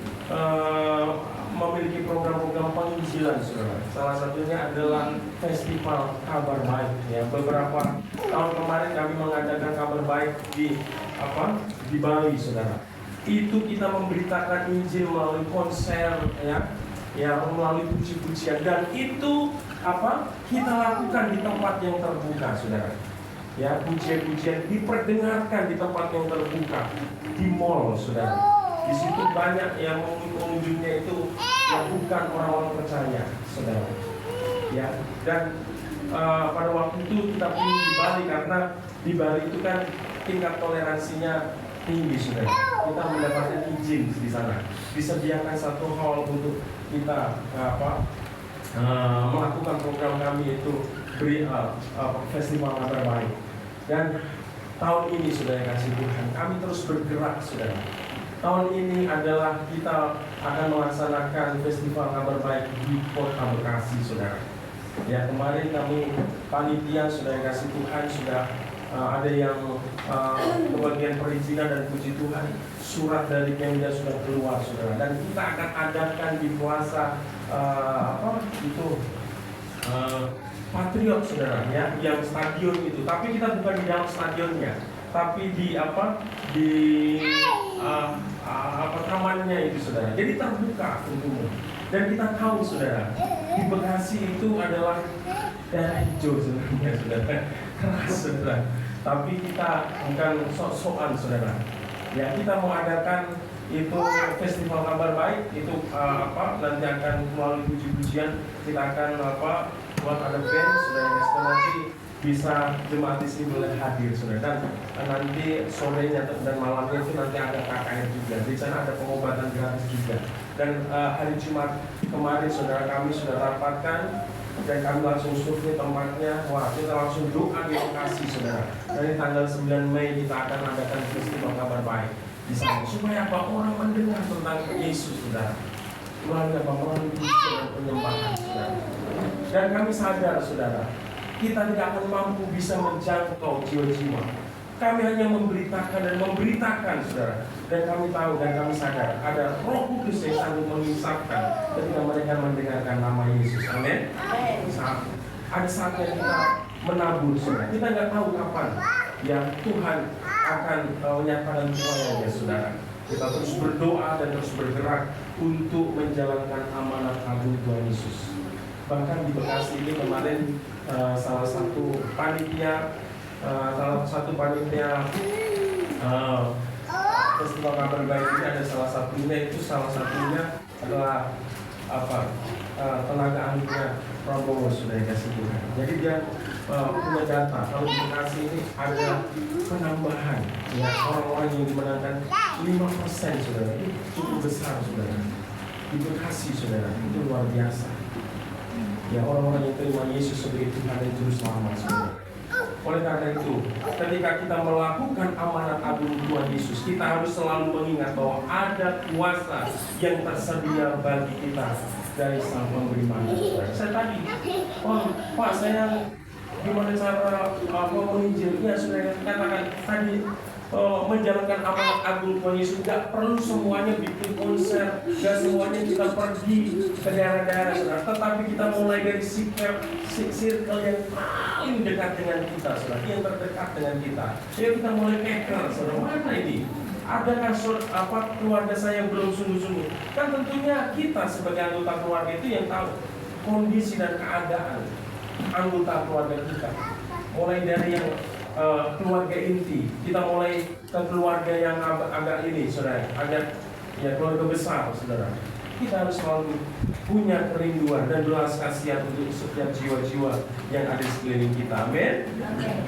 S2: memiliki program-program penginjilan, saudara. Salah satunya adalah Festival Kabar Baik. Ya, beberapa tahun kemarin kami mengadakan Kabar Baik di Bali, saudara. Itu kita memberitakan Injil melalui konser, melalui puji-pujian, dan itu kita lakukan di tempat yang terbuka, saudara. Ya, pujian-pujian diperdengarkan di tempat yang terbuka, di mall, saudara. Di situ banyak yang mengunjungnya itu yang bukan orang-orang percaya, saudara. Ya, dan pada waktu itu kita pilih di Bali karena di Bali itu kan tingkat toleransinya tinggi, saudara. Kita mendapatkan izin di sana, disediakan satu hall untuk kita melakukan program kami itu Festival Kabar Baik. Dan tahun ini, saudara kasih Tuhan, kami terus bergerak, saudara. Tahun ini adalah kita akan melaksanakan Festival Kabar Baik di Kota Bekasi, saudara. Ya, kemarin kami panitia, saudara kasih Tuhan, sudah ada yang kebagian perizinan dan puji Tuhan, surat dari Pemda sudah keluar, saudara. Dan kita akan adakan di Plaza Patriot, saudara, ya, yang stadion itu. Tapi kita bukan di dalam stadionnya, tapi di tamannya itu, saudara. Jadi terbuka untukmu. Dan kita tahu, saudara, di Bekasi itu adalah daerah hijau sebenarnya, saudara. Keras, saudara. Tapi kita bukan sok-sokan, saudara. Ya, kita mau adakan itu Festival Kabar Baik itu nanti akan melalui puji-pujian, kita akan buat ada band, saudara, nanti bisa jemaat di sini boleh hadir, saudara. Dan nanti sorenya dan malamnya itu nanti ada KKR juga. Di sana ada pengobatan gratis juga. Dan hari Jumat kemarin, saudara, kami sudah rapatkan dan kami langsung survei tempatnya. Wah, kita langsung doa di lokasi, saudara. Dari tanggal 9 Mei kita akan adakan Festival Kabar Baik di sana, supaya orang mendengar tentang Yesus, saudara. Melalui pujian dan penyembahan, saudara. Dan kami sadar, saudara, kita tidak akan mampu bisa menjangkau jiwa-jiwa. Kami hanya memberitakan, saudara. Dan kami tahu dan kami sadar ada Roh Kudus yang sanggup mengisapkan ketika mereka mendengarkan nama Yesus. Amin. Ada saatnya kita menabur, saudara. Kita nggak tahu kapan yang Tuhan akan menyatakan semuanya, saudara. Kita terus berdoa dan terus bergerak untuk menjalankan amanat agung Tuhan Yesus. Bahkan di Bekasi ini kemarin salah satu panitia Festival Kabar Baik ini ada salah satunya adalah tenaga ahlinya Prabowo, sudah dikasih Tuhan. Jadi dia punya data kalau di Bekasi ini ada penambahan ya orang-orang yang dimenangkan 5%, saudara. Itu cukup besar, saudara. Di Bekasi, saudara, itu luar biasa. Ya, orang-orang yang terima Yesus sebagai Tuhan dan Juru Selamat, saudara. Oleh karena itu, ketika kita melakukan amanat agung Tuhan Yesus, kita harus selalu mengingat bahwa ada kuasa yang tersedia bagi kita dari Sang Pemberi mandat. Saya tadi, Pak, saya gimana cara menginjil? Ya, sudah katakan tadi, menjalankan amanat agung Tuhan Yesus tidak perlu semuanya bikin konser, tidak semuanya kita pergi ke daerah-daerah, saudara. Tetapi kita mulai dari circle yang paling dekat dengan kita, saudara, yang terdekat dengan kita. Jadi kita mulai keker, saudara. Mana ini? Adakah keluarga saya yang belum sungguh-sungguh? Kan tentunya kita sebagai anggota keluarga itu yang tahu kondisi dan keadaan anggota keluarga kita. Mulai dari yang keluarga inti, kita mulai ke keluarga yang agak ini, saudara, agak ya keluarga besar, saudara. Kita harus selalu punya kerinduan dan belas kasihan untuk setiap jiwa-jiwa yang ada di sekeliling kita. Amin.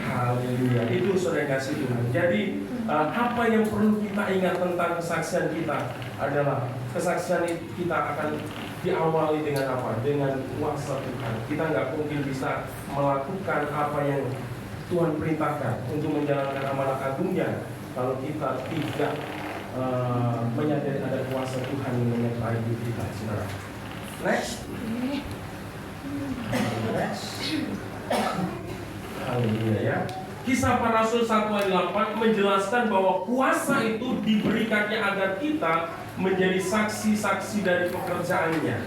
S2: Haleluya. Itu saudara kasih Tuhan. Jadi apa yang perlu kita ingat tentang kesaksian kita adalah kesaksian kita akan diawali dengan apa? Dengan kuasa Tuhan. Kita nggak mungkin bisa melakukan apa yang Tuhan perintahkan untuk menjalankan amanat agungnya kalau kita tidak menyadari ada kuasa Tuhan yang menyertai hidup kita, saudara. Next. Haleluya ya. Kisah Para Rasul 1 ayat 8 menjelaskan bahwa kuasa itu diberikannya agar kita menjadi saksi-saksi dari pekerjaannya,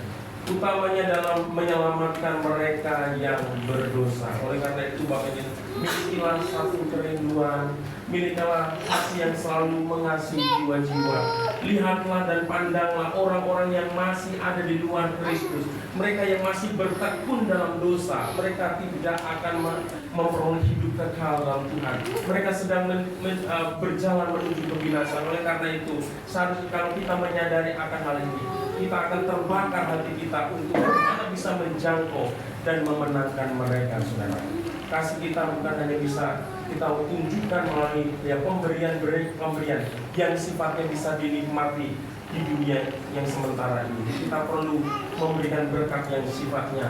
S2: utamanya dalam menyelamatkan mereka yang berdosa. Oleh karena itu Bapak Ibu, milikilah satu kerinduan, milikilah hati yang selalu mengasihi jiwa-jiwa. Lihatlah dan pandanglah orang-orang yang masih ada di luar Kristus, mereka yang masih bertekun dalam dosa. Mereka tidak akan memperoleh hidup kekal dalam Tuhan. Mereka sedang berjalan menuju kebinasaan. Oleh karena itu, seharusnya kalau kita menyadari akan hal ini, kita akan terbakar hati kita untuk bagaimana bisa menjangkau dan memenangkan mereka, saudara. Kasih kita bukan hanya bisa kita tunjukkan melalui pemberian yang sifatnya bisa dinikmati di dunia yang sementara ini. Kita perlu memberikan berkat yang sifatnya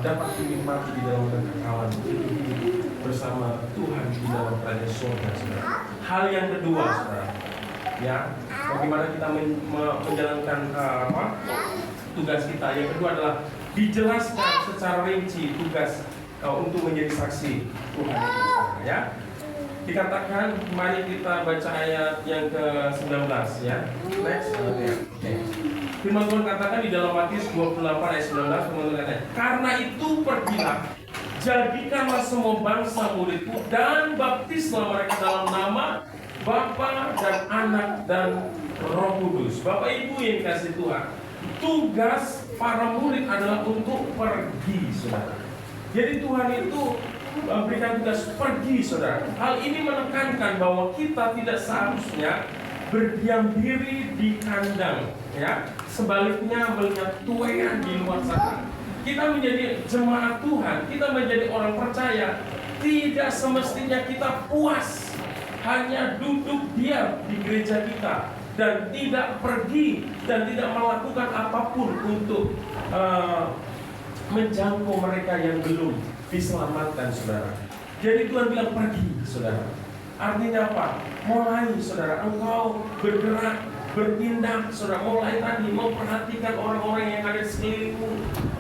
S2: dapat dinikmati di dalam kekekalan bersama Tuhan di dalam kerajaan surga, saudara. Hal yang kedua, saudara, bagaimana kita menjalankan tugas kita. Yang kedua adalah dijelaskan secara rinci tugas untuk menjadi saksi Tuhan itu, ya. Dikatakan, mari kita baca ayat yang ke-19, ya. Next, okay. Firman Tuhan katakan di dalam Matius 28 ayat 19, Firman Tuhan katakan, karena itu pergilah, jadikanlah semua bangsa muridku dan baptislah mereka dalam nama Bapa dan Anak dan Roh Kudus. Bapak Ibu yang kasih Tuhan, tugas para murid adalah untuk pergi, saudara. Jadi Tuhan itu berikan tugas pergi, saudara. Hal ini menekankan bahwa kita tidak seharusnya berdiam diri di kandang, ya. Sebaliknya melihat tuayan di luar sana. Kita menjadi jemaat Tuhan, kita menjadi orang percaya, tidak semestinya kita puas hanya duduk diam di gereja kita dan tidak pergi dan tidak melakukan apapun untuk menjangkau mereka yang belum diselamatkan, saudara. Jadi Tuhan bilang pergi, saudara. Artinya apa? Mulai, saudara, engkau bergerak, bertindak, saudara. Mulai tadi memperhatikan orang-orang yang ada di sekelilingmu.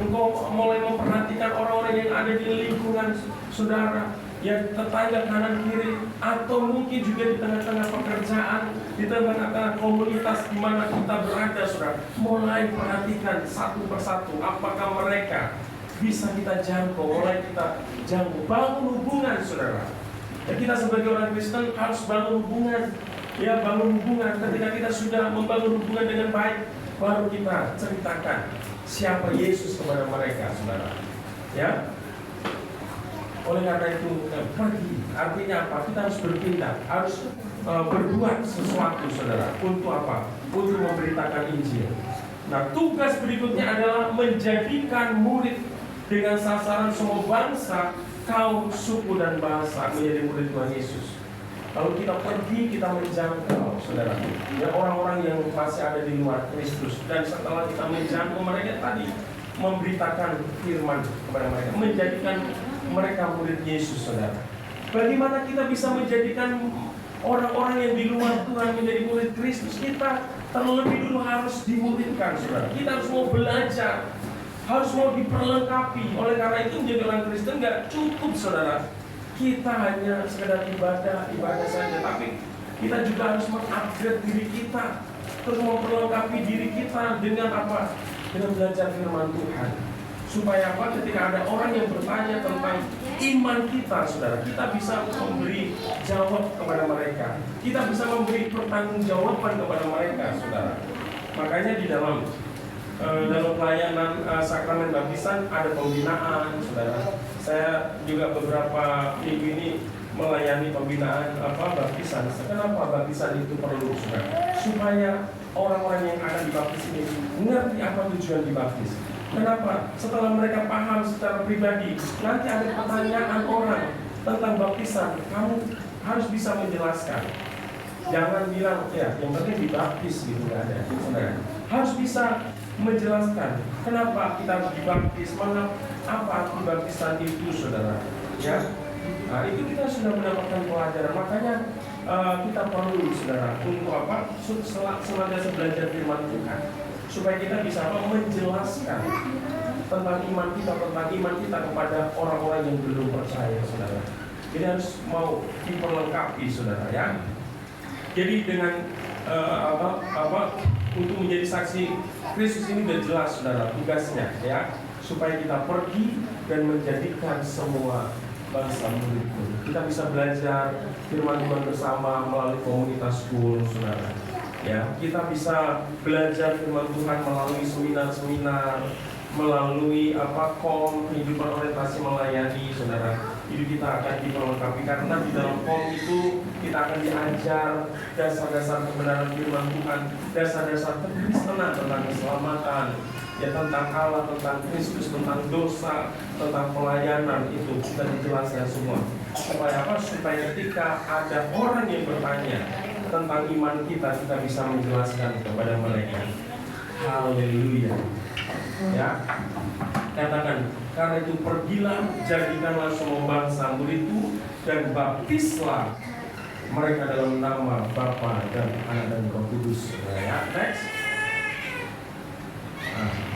S2: Engkau mulai memperhatikan orang-orang yang ada di lingkungan saudara, yang tetangga kanan kiri, atau mungkin juga di tengah-tengah pekerjaan, di tengah-tengah komunitas di mana kita berada, saudara. Mulai perhatikan satu persatu apakah mereka bisa kita jangkau, mulai kita jangkau. Bangun hubungan, saudara. Dan kita sebagai orang Kristen harus bangun hubungan, ya, bangun hubungan. Ketika kita sudah membangun hubungan dengan baik, baru kita ceritakan siapa Yesus kepada mereka, saudara. Ya. Oleh karena itu, pergi artinya apa? Kita harus bertindak, harus berbuat sesuatu, saudara. Untuk apa? Untuk memberitakan Injil. Nah, tugas berikutnya adalah menjadikan murid dengan sasaran semua bangsa, kaum, suku, dan bahasa menjadi murid Tuhan Yesus. Kalau kita pergi, kita menjangkau, saudara, ya, orang-orang yang masih ada di luar Kristus. Dan setelah kita menjangkau mereka tadi, memberitakan firman kepada mereka, menjadikan mereka murid Yesus, saudara. Bagaimana kita bisa menjadikan orang-orang yang di luar Tuhan menjadi murid Kristus? Kita terlebih dulu harus dimuridkan, saudara. Kita harus mau belajar, harus mau diperlengkapi. Oleh karena itu menjadi orang Kristen nggak cukup, saudara, kita hanya sekedar ibadah saja, tapi kita juga harus mengupgrade diri kita, terus memperlengkapi diri kita dengan apa? Dengan belajar firman Tuhan. Supaya apa? Ketika ada orang yang bertanya tentang iman kita, saudara, kita bisa memberi jawab kepada mereka. Kita bisa memberi pertanggungjawaban kepada mereka, saudara. Makanya di dalam pelayanan sakramen baptisan ada pembinaan, saudara. Saya juga beberapa minggu ini melayani pembinaan baptisan. Kenapa baptisan itu perlu, saudara? Supaya orang-orang yang ada di baptis ini mengerti apa tujuan dibaptis. Kenapa? Setelah mereka paham secara pribadi, nanti ada pertanyaan orang tentang baptisan, kamu harus bisa menjelaskan. Jangan bilang, ya, yang penting dibaptis gitu, nggak ada. Saudara, harus bisa menjelaskan kenapa kita harus dibaptis, apa arti baptisan itu, saudara. Ya, nah, itu kita sudah mendapatkan pelajaran. Makanya kita perlu, saudara, untuk apa? Senantiasa belajar firman Tuhan, supaya kita bisa menjelaskan tentang iman kita kepada orang-orang yang belum percaya, saudara. Jadi harus mau diperlengkapi, saudara, ya. Jadi dengan untuk menjadi saksi Kristus ini sudah jelas saudara tugasnya ya, supaya kita pergi dan menjadikan semua bangsa muridku. Kita bisa belajar firman Tuhan bersama melalui komunitas school saudara ya. Kita bisa belajar firman Tuhan melalui seminar-seminar, melalui kehidupan orientasi melayani saudara. Hidup kita akan diperlengkapi karena di dalam itu kita akan diajar dasar-dasar kebenaran firman Tuhan, dasar-dasar kekristenan tentang keselamatan, ya, tentang Allah, tentang Kristus, tentang dosa, tentang pelayanan. Itu kita dijelaskan semua. Supaya apa? Supaya ketika ada orang yang bertanya tentang iman kita, kita bisa menjelaskan kepada mereka. Haleluya. Ya, katakan, karena itu pergilah, jadikanlah semua bangsa muridku dan baptislah mereka dalam nama Bapa dan Anak dan Roh Kudus. Ya, next.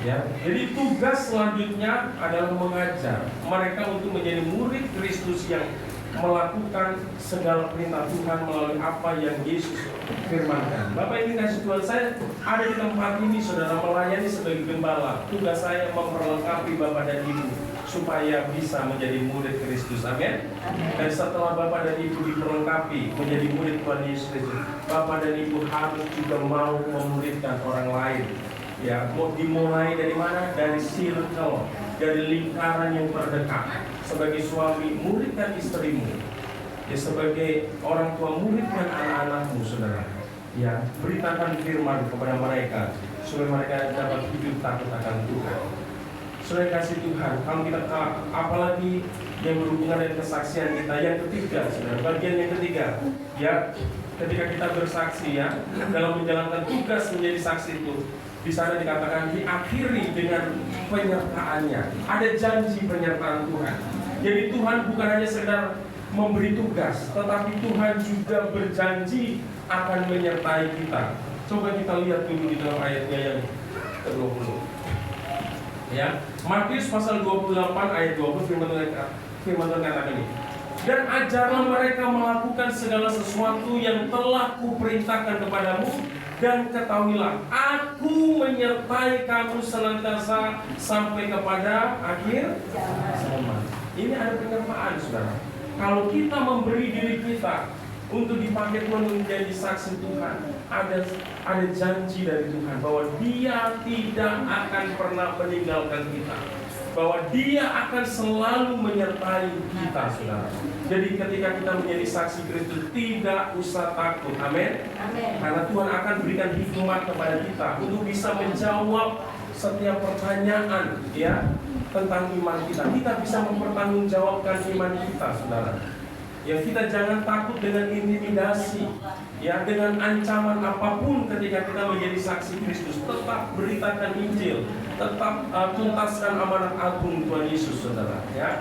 S2: Ya, jadi tugas selanjutnya adalah mengajar mereka untuk menjadi murid Kristus yang melakukan segala perintah Tuhan melalui apa yang Yesus firmankan. Bapak ini kasih Tuhan, saya ada di tempat ini saudara melayani sebagai gembala. Tugas saya memperlengkapi Bapak dan Ibu supaya bisa menjadi murid Kristus. Amin. Dan setelah Bapak dan Ibu diperlengkapi menjadi murid Tuhan Yesus Kristus, Bapak dan Ibu harus juga mau memuridkan orang lain. Ya, mau dimulai dari mana? Dari circle, dari lingkaran yang terdekat. Sebagai suami, muridkan istrimu. Ya, sebagai orang tua, muridkan anak-anakmu, saudara. Ya, beritakan firman kepada mereka supaya mereka dapat hidup takut akan Tuhan. Saudara kasih Tuhan, kalau kita apalagi yang berhubungan dengan kesaksian kita yang ketiga, saudara, bagian yang ketiga, ya, ketika kita bersaksi ya dalam menjalankan tugas menjadi saksi itu. Di sana dikatakan diakhiri dengan penyertaannya. Ada janji penyertaan Tuhan. Jadi Tuhan bukan hanya sekedar memberi tugas, tetapi Tuhan juga berjanji akan menyertai kita. Coba kita lihat dulu di dalam ayatnya yang ke-20. Ya, Matius pasal 28 ayat 20 firman Tuhan katakan ini. Dan ajarlah mereka melakukan segala sesuatu yang telah kuperintahkan kepadamu, dan ketahuilah, aku menyertai kamu senantiasa sampai kepada akhir zaman. Ini ada penyertaan, saudara. Kalau kita memberi diri kita untuk dipakai Tuhan menjadi saksi Tuhan, ada janji dari Tuhan bahwa Dia tidak akan pernah meninggalkan kita, bahwa Dia akan selalu menyertai kita, saudara. Jadi ketika kita menjadi saksi Kristus, tidak usah takut, amin. Karena Tuhan akan berikan hikmat kepada kita untuk bisa menjawab setiap pertanyaan, ya, tentang iman kita. Kita bisa mempertanggungjawabkan iman kita, saudara. Ya, kita jangan takut dengan intimidasi, ya, dengan ancaman apapun ketika kita menjadi saksi Kristus. Tetap beritakan Injil, tetap tuntaskan amanat agung Tuhan Yesus, saudara. Ya,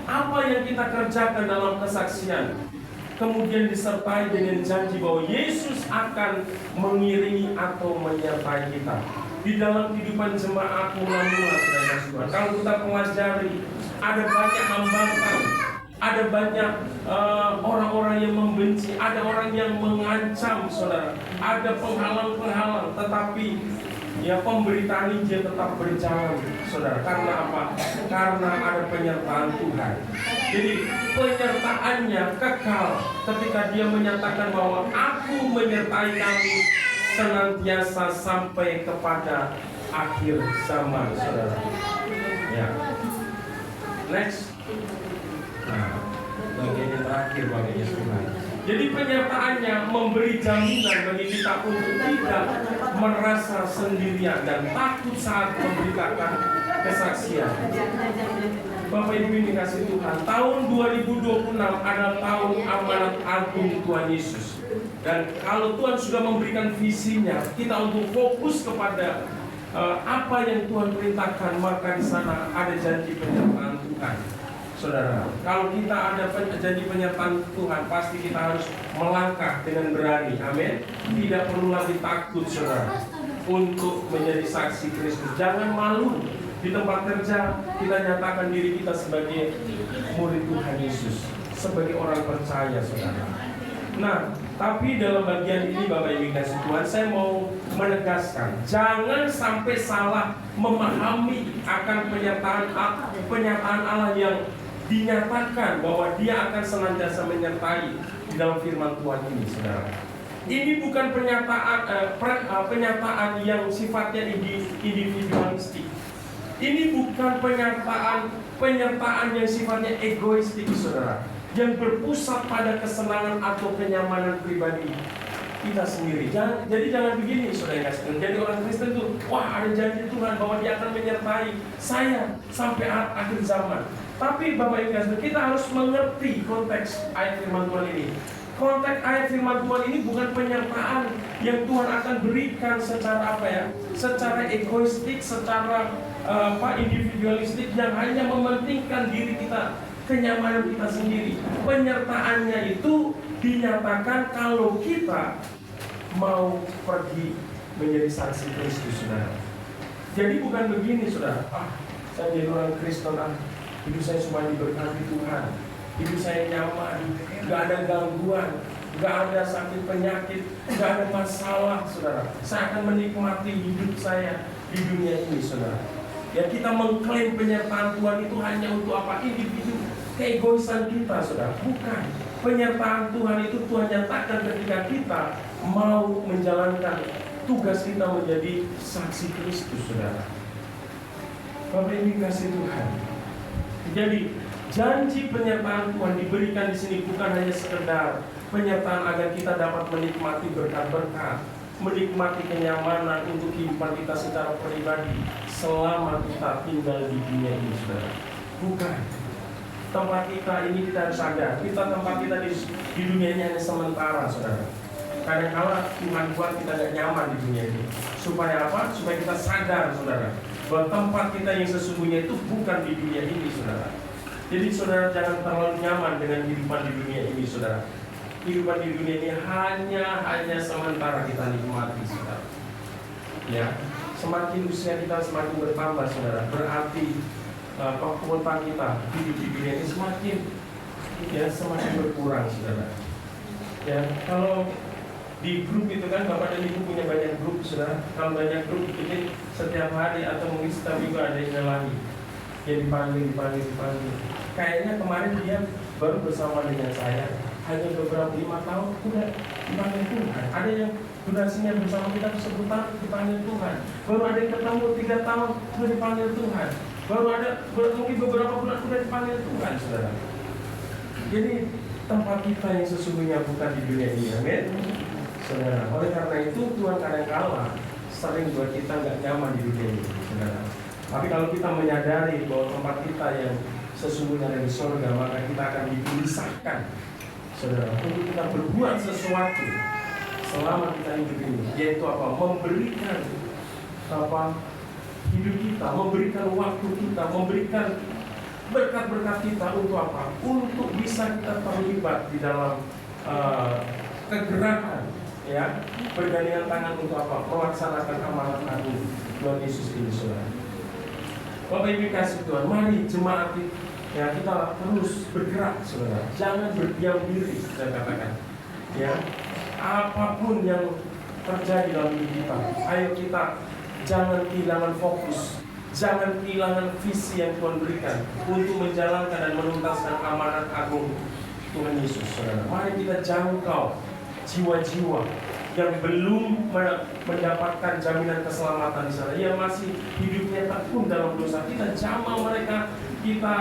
S2: apa yang kita kerjakan dalam kesaksian, kemudian disertai dengan janji bahwa Yesus akan mengiringi atau menyertai kita di dalam kehidupan jemaat mula-mula, saudara Tuhan. Kalau kita pelajari, ada banyak hambatan. Ada banyak orang-orang yang membenci, ada orang yang mengancam, saudara. Ada penghalang-penghalang, tetapi ya pemberitaan Injil tetap berjalan, saudara. Karena apa? Karena ada penyertaan Tuhan. Jadi penyertaannya kekal ketika Dia menyatakan bahwa aku menyertai kamu senantiasa sampai kepada akhir zaman, saudara. Ya. Next. Nah, bagian yang terakhir bagian Tuhan. Jadi penyertaannya memberi jaminan bagi kita untuk tidak merasa sendirian dan takut saat memberitakan kesaksian. Bapak Ibu yang dikasihi Tuhan, tahun 2026 adalah tahun amanat agung Tuhan Yesus. Dan kalau Tuhan sudah memberikan visinya, kita untuk fokus kepada apa yang Tuhan perintahkan, maka di sana ada janji penyertaan Tuhan. Saudara, kalau kita ada janji penyertaan Tuhan, pasti kita harus melangkah dengan berani. Amin. Tidak perlu lagi takut, saudara, untuk menjadi saksi Kristus. Jangan malu di tempat kerja. Kita nyatakan diri kita sebagai murid Tuhan Yesus, sebagai orang percaya, saudara. Nah, Tapi dalam bagian ini Bapak Ibu kasih Tuhan, saya mau menegaskan, jangan sampai salah memahami akan penyataan Allah yang dinyatakan bahwa Dia akan senantiasa menyertai di dalam firman Tuhan ini, saudara. Ini bukan penyataan yang sifatnya individualistik. Ini bukan penyertaan yang sifatnya egoistik, saudara, yang berpusat pada kesenangan atau kenyamanan pribadi kita sendiri. Jadi jangan begini, saudara kasih. Jadi orang Kristen itu, wah ada janji Tuhan bahwa Dia akan menyertai saya sampai akhir zaman. Tapi Bapak Ibu kasih, kita harus mengerti konteks ayat firman Tuhan ini. Konteks ayat firman Tuhan ini bukan penyertaan yang Tuhan akan berikan secara secara egoistik, secara individualistik yang hanya mementingkan diri kita, kenyamanan kita sendiri. Penyertaannya itu dinyatakan kalau kita mau pergi menjadi saksi Kristus, saudara. Jadi bukan begini, saudara. Saya jadi orang Kristen, hidup saya cuma diberkati Tuhan, hidup saya nyaman, gak ada gangguan, gak ada sakit penyakit, gak ada masalah, saudara. Saya akan menikmati hidup saya di dunia ini, saudara. Ya, kita mengklaim penyertaan Tuhan itu hanya untuk apa? Individu, keegoisan kita, saudara. Bukan. Penyertaan Tuhan itu Tuhan nyatakan ketika kita mau menjalankan tugas kita menjadi saksi Kristus, saudara. Bapak Ibu kasih Tuhan. Jadi janji penyertaan Tuhan diberikan di sini bukan hanya sekedar penyertaan agar kita dapat menikmati berkat-berkat, menikmati kenyamanan untuk kehidupan kita secara pribadi selama kita tinggal di dunia ini, saudara. Bukan. Tempat kita ini kita harus sadar, tempat kita di dunia ini hanya sementara, saudara. Kadang-kala Tuhan buat kita gak nyaman di dunia ini. Supaya apa? Supaya kita sadar, saudara, bahwa tempat kita yang sesungguhnya itu bukan di dunia ini, saudara. Jadi saudara jangan terlalu nyaman dengan kehidupan di dunia ini, saudara. Kehidupan di dunia ini hanya sementara kita nikmati, saudara. Ya, semakin usia kita semakin bertambah, saudara. Berarti kekuatan kita hidup di dunia ini semakin berkurang, saudara. Ya, kalau di grup itu kan Bapak dan Ibu punya banyak grup, saudara. Kalau banyak grup ini setiap hari atau mungkin setiap minggu ada yang lagi. Dia dipanggil. Kayaknya kemarin dia baru bersama dengan saya hanya beberapa 5 tahun udah dipanggil Tuhan. Ada yang durasinya bersama kita 10 tahun dipanggil Tuhan. Baru ada yang ketemu 3 tahun sudah dipanggil Tuhan. Baru ada mungkin beberapa bulan sudah dipanggil Tuhan, saudara. Jadi tempat kita yang sesungguhnya bukan di dunia ini, amin, saudara. Oleh karena itu Tuhan kadang-kala sering buat kita nggak nyaman di dunia ini, saudara. Tapi kalau kita menyadari bahwa tempat kita yang sesungguhnya ada di surga, maka kita akan dipisahkan, saudara, untuk kita berbuat sesuatu selama kita hidup ini, yaitu apa? Memberikan hidup kita, memberikan waktu kita, memberikan berkat-berkat kita untuk apa? Untuk bisa kita terlibat di dalam kegerakan, ya, bergandengan tangan untuk apa? Melaksanakan amanat agung Tuhan Yesus ini, saudara. Bapak Ibu kasih Tuhan, mari jemaat ya kita terus bergerak, saudara. Jangan berdiam diri, saya katakan. Ya, apapun yang terjadi dalam hidup kita, ayo kita jangan kehilangan fokus, jangan kehilangan visi yang Tuhan berikan untuk menjalankan dan menuntaskan amanat agung Tuhan Yesus, saudara. Mari kita jangkau jiwa-jiwa yang belum mendapatkan jaminan keselamatan di sana, yang masih hidupnya tekun dalam dosa. Kita jamah mereka, kita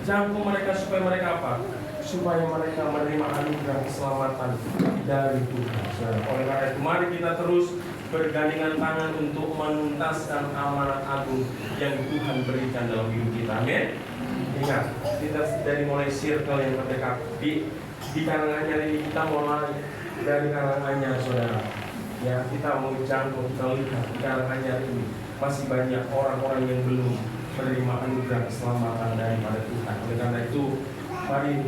S2: jangkau mereka supaya mereka apa? Supaya mereka menerima anugerah keselamatan dari Tuhan. Oleh karena itu, mari kita terus bergandengan tangan untuk menuntaskan amanat agung yang Tuhan berikan dalam hidup kita. Amin. Ingat, kita dari mulai circle yang terdekat di Karanganyar ini, kita mulai dari Karanganyar, saudara. Ya, kita mau jangkau, kita lihat di Karanganyar ini masih banyak orang-orang yang belum menerima anugerah keselamatan daripada Tuhan. Oleh karena itu, mari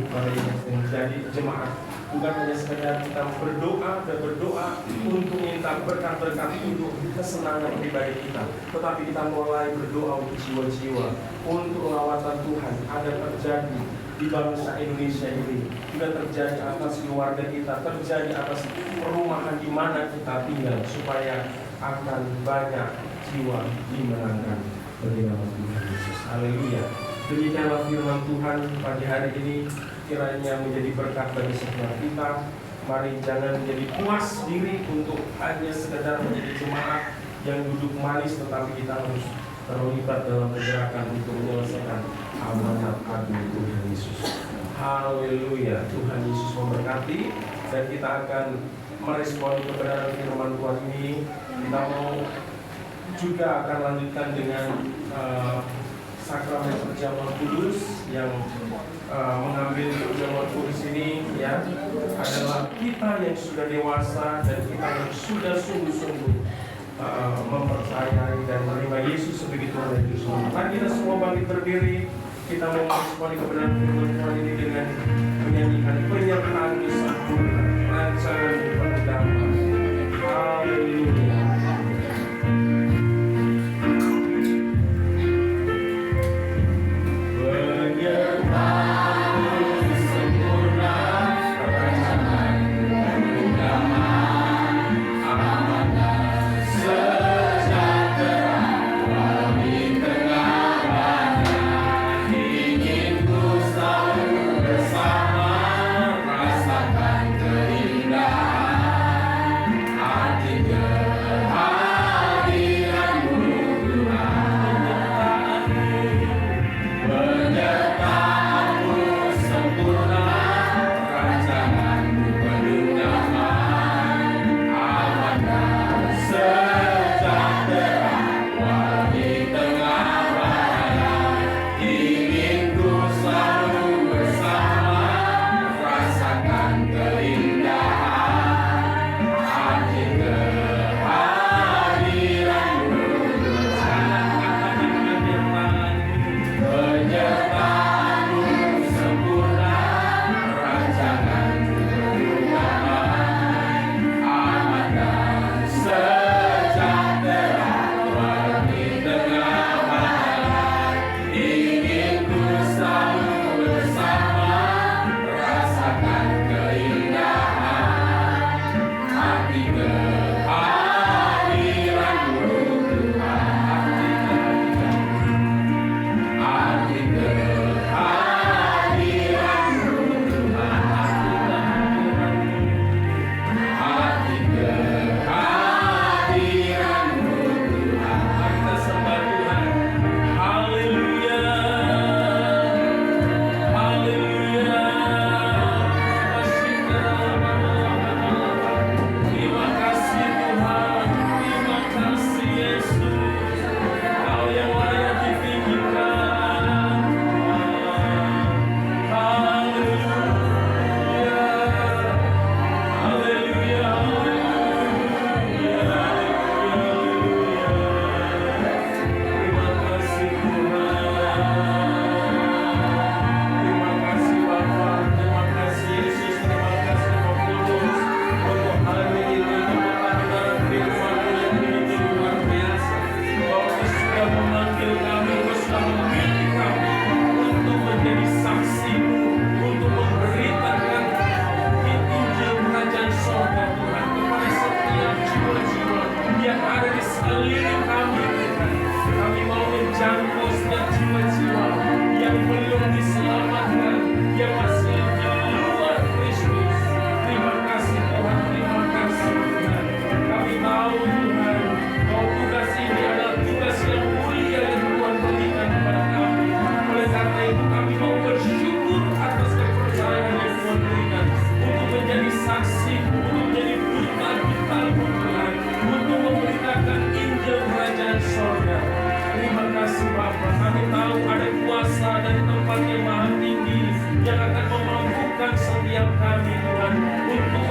S2: menjadi jemaat bukan hanya sekedar kita berdoa dan berdoa untuk minta berkat-berkat untuk kesenangan pribadi kita, tetapi kita mulai berdoa untuk jiwa-jiwa, untuk lawatan Tuhan ada terjadi di bangsa Indonesia ini, juga terjadi atas keluarga kita, terjadi atas perumahan di mana kita tinggal, supaya akan banyak jiwa dimenangkan bagi nama Tuhan Yesus. Haleluya. Demikianlah firman Tuhan pagi hari ini, kiranya menjadi berkat bagi setiap kita. Mari jangan menjadi puas diri untuk hanya sekedar menjadi jemaat yang duduk manis, tetapi kita harus terlibat dalam pergerakan untuk menyelesaikan amanat agung Tuhan Yesus. Haleluya. Tuhan Yesus memberkati, dan kita akan merespon kebenaran firman Tuhan ini. Kita mau juga akan lanjutkan dengan sakramen perjamuan kudus, yang mengambil perjamuan kudus ini ya adalah kita yang sudah dewasa dan kita yang sudah sungguh-sungguh mempercayai dan menerima Yesus sebagai Tuhan dan Juru Selamat. Mari kita semua bangkit berdiri. Kita mau meresponi kebenaran firman Tuhan ini dengan menyanyikan penyertaan sempurna, rancangan perdamaian. Haleluya.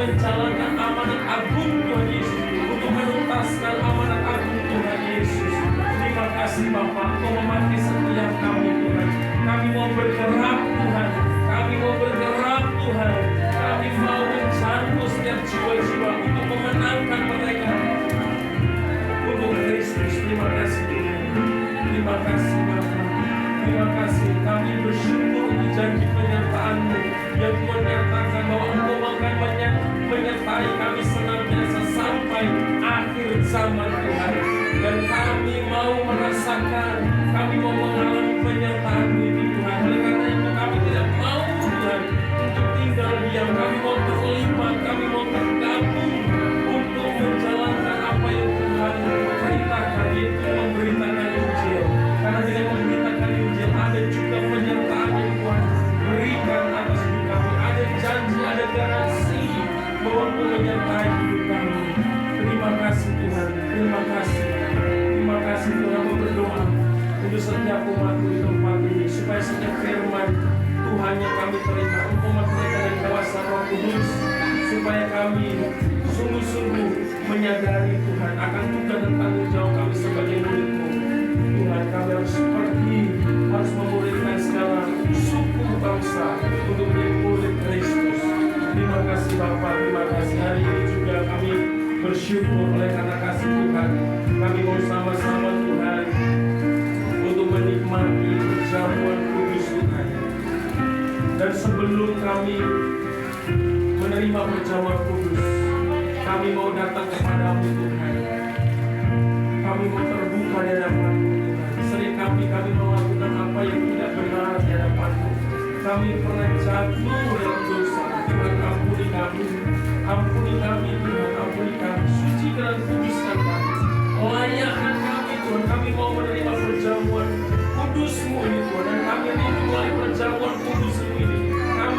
S2: menjalankan amanat agung Tuhan Yesus, untuk menuntaskan amanat agung Tuhan Yesus. Terima kasih Bapa, Engkau memakai setiap kami Tuhan. Kami mau bergerak Tuhan, kami mau bergerak Tuhan, kami mau kami bersyukur untuk janji penyertaan-Mu yang Tuhan nyatakan bahwa Engkau akan menyertai kami senantiasa sampai akhir zaman Tuhan. Dan kami mau merasakan, kami mau mengalami penyertaan-Mu itu Tuhan. Oleh karena itu kami tidak mau Tuhan untuk tinggal diam, kami mau terlibat, kami mau tergabung untuk menjalankan apa yang Tuhan perintahkan, yaitu memberitakan Injil. Karena dengan memberitakan Injil ada juga penyertaan yang Tuhan berikan atas hidup kami. Ada janji, ada garansi bahwa Engkau menyertai hidup kami. Terima kasih Tuhan, terima kasih. Terima kasih Tuhan. Aku berdoa untuk setiap umat-Mu di tempat ini, supaya setiap firman Tuhan yang kami terima, Engkau menyertai dari kuasa Roh Kudus, supaya kami sungguh-sungguh menyadari Tuhan akan tugas dan tanggung jawab kami sebagai murid-Mu. Tuhan, kami harus pergi, harus memuridkan segala suku bangsa untuk menjadi murid Kristus. Terima kasih Bapa, terima kasih. Hari ini juga kami bersyukur oleh karena kasih Tuhan. Kami mau sama-sama Tuhan untuk menikmati perjamuan kudus Tuhan. Dan sebelum kami menerima perjamuan kudus, kami mau datang kepadamu Tuhan. Kami mau terbuka di hadapan-Mu Tuhan. Sering kami melakukan apa yang tidak benar di hadapan-Mu. Kami pernah jatuh dalam dosa. Tuhan, ampuni kami. Ampuni kami Tuhan, ampuni kami. Sucikan dan kuduskan kami. Layakkan kami Tuhan. Kami mau menerima perjamuan kudus-Mu ini Tuhan. Dan kami rindu melalui perjamuan kudus-Mu ini. Kami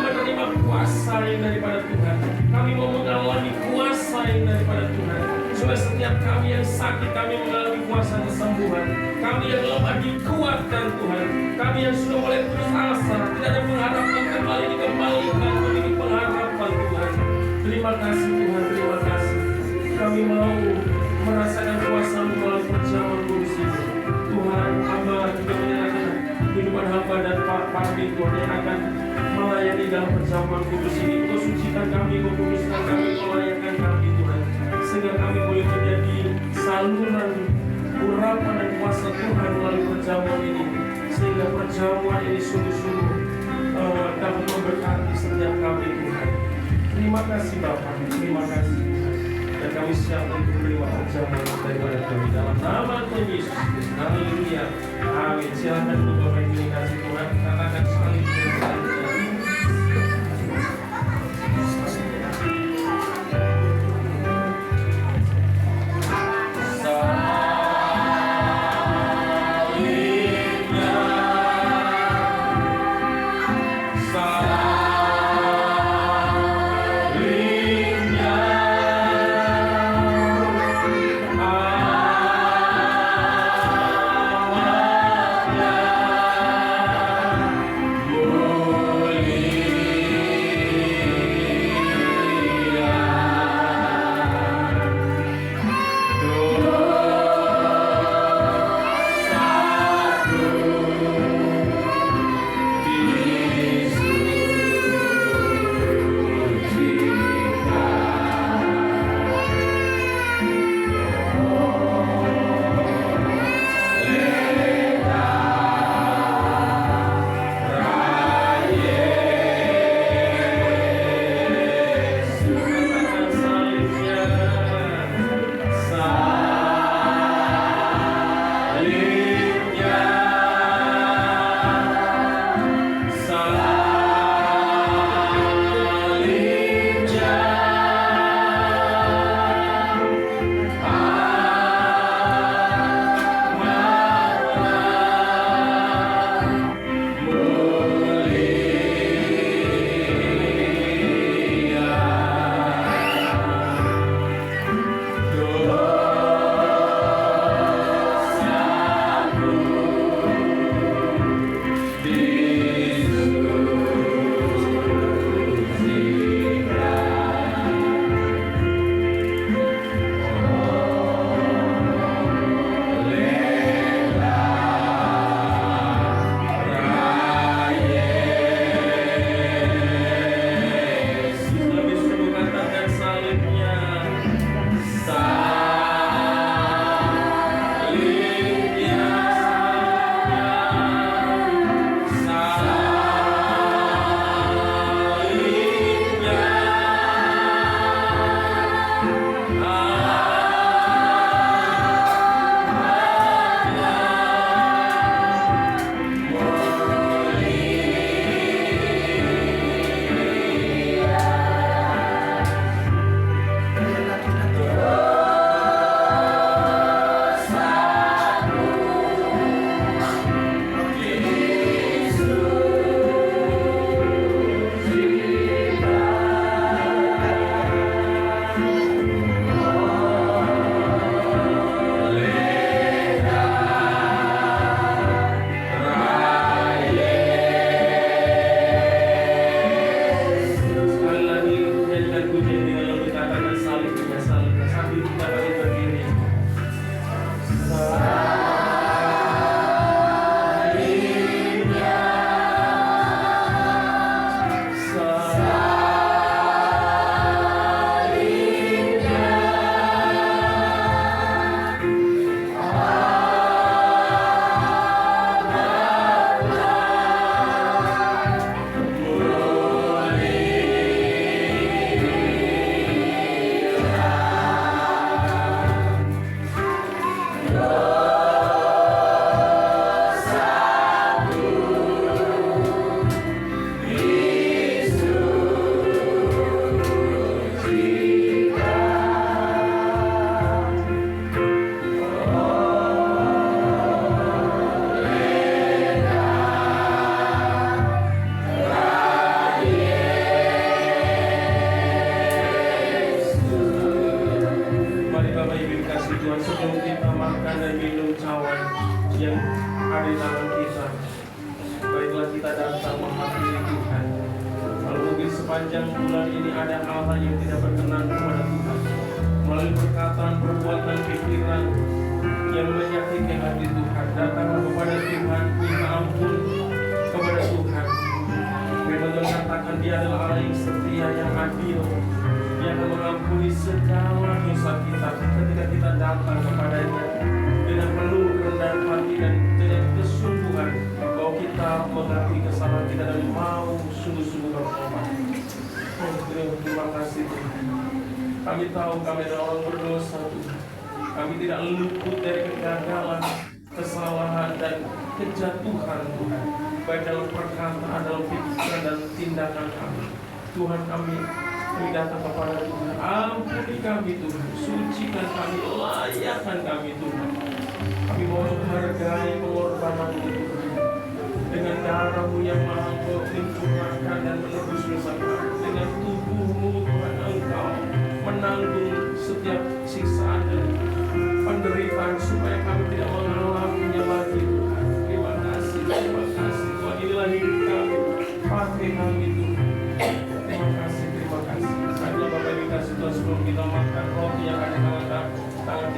S2: menerima kuasa yang daripada Tuhan. Kami mau mengalami kuasa yang daripada Tuhan. Supaya setiap kami yang sakit, kami mengalami kuasa kesembuhan. Kami yang lemah dikuatkan Tuhan. Kami yang sudah mulai putus asa, tidak ada pengharapan, kembali dikembalikan memiliki pengharapan Tuhan. Terima kasih Tuhan, terima kasih. Kami mau merasakan kuasa-Mu melalui perjamuan kudus ini. Tuhan, hamba juga menyerahkan kehidupan hamba dan Pak Parmi Tuhan yang akan melayani dalam perjamuan kudus ini. Engkau sucikan kami, Engkau kuduskan kami, melayakkan kami Tuhan. Sehingga kami boleh menjadi saluran urapan dan kuasa Tuhan melalui perjamuan ini. Sehingga perjamuan ini sungguh-sungguh dapat memberkati setiap kami Tuhan. Terima kasih Bapa, terima kasih Tuhan. Dan kami siap untuk menerima perjamuan daripada kami dalam nama Tuhan Yesus. Haleluya. Amin. Silakan untuk Bapak Ibu dikasih Tuhan. Katakan sekali kita. Baiklah kita datang menghadiri Tuhan. Kalau mungkin sepanjang bulan ini ada hal-hal yang tidak berkenan kepada Tuhan, melalui perkataan, perbuatan, pikiran yang menyakiti hati Tuhan, datanglah kepada Tuhan, minta ampun kepada Tuhan. Firman Tuhan katakan Dia adalah Allah yang setia, yang adil. Dia akan mengampuni segala dosa kita ketika kita datang kepada-Nya dengan penuh kerendahan hati dan dengan kesungguhan bahwa kita mengakui kesalahan kita dan mau sungguh-sungguh bertobat. Terima kasih Tuhan. Kami tahu kami adalah orang berdosa Tuhan. Kami tidak luput dari kegagalan, kesalahan dan kejatuhan Tuhan, baik dalam perkataan, dalam pikiran dan tindakan kami. Tuhan kami datang kepada Tuhan. Ampuni kami Tuhan, sucikan kami, layakkan kami Tuhan. Kami mau menghargai pengorbanan-Mu Tuhan. Dengan darah-Mu yang mahal mencurahkan dan menebus dosa kami. Dengan tubuh-Mu Tuhan, Engkau menanggung setiap siksaan dan penderitaan supaya kami tidak mengalaminya lagi Tuhan. Terima kasih Tuhan. Inilah hidup kami, pakai kami Tuhan. Terima kasih. Saatnya Bapak Ibu kasih Tuhan sebelum kita makan roti yang ada dalam tangan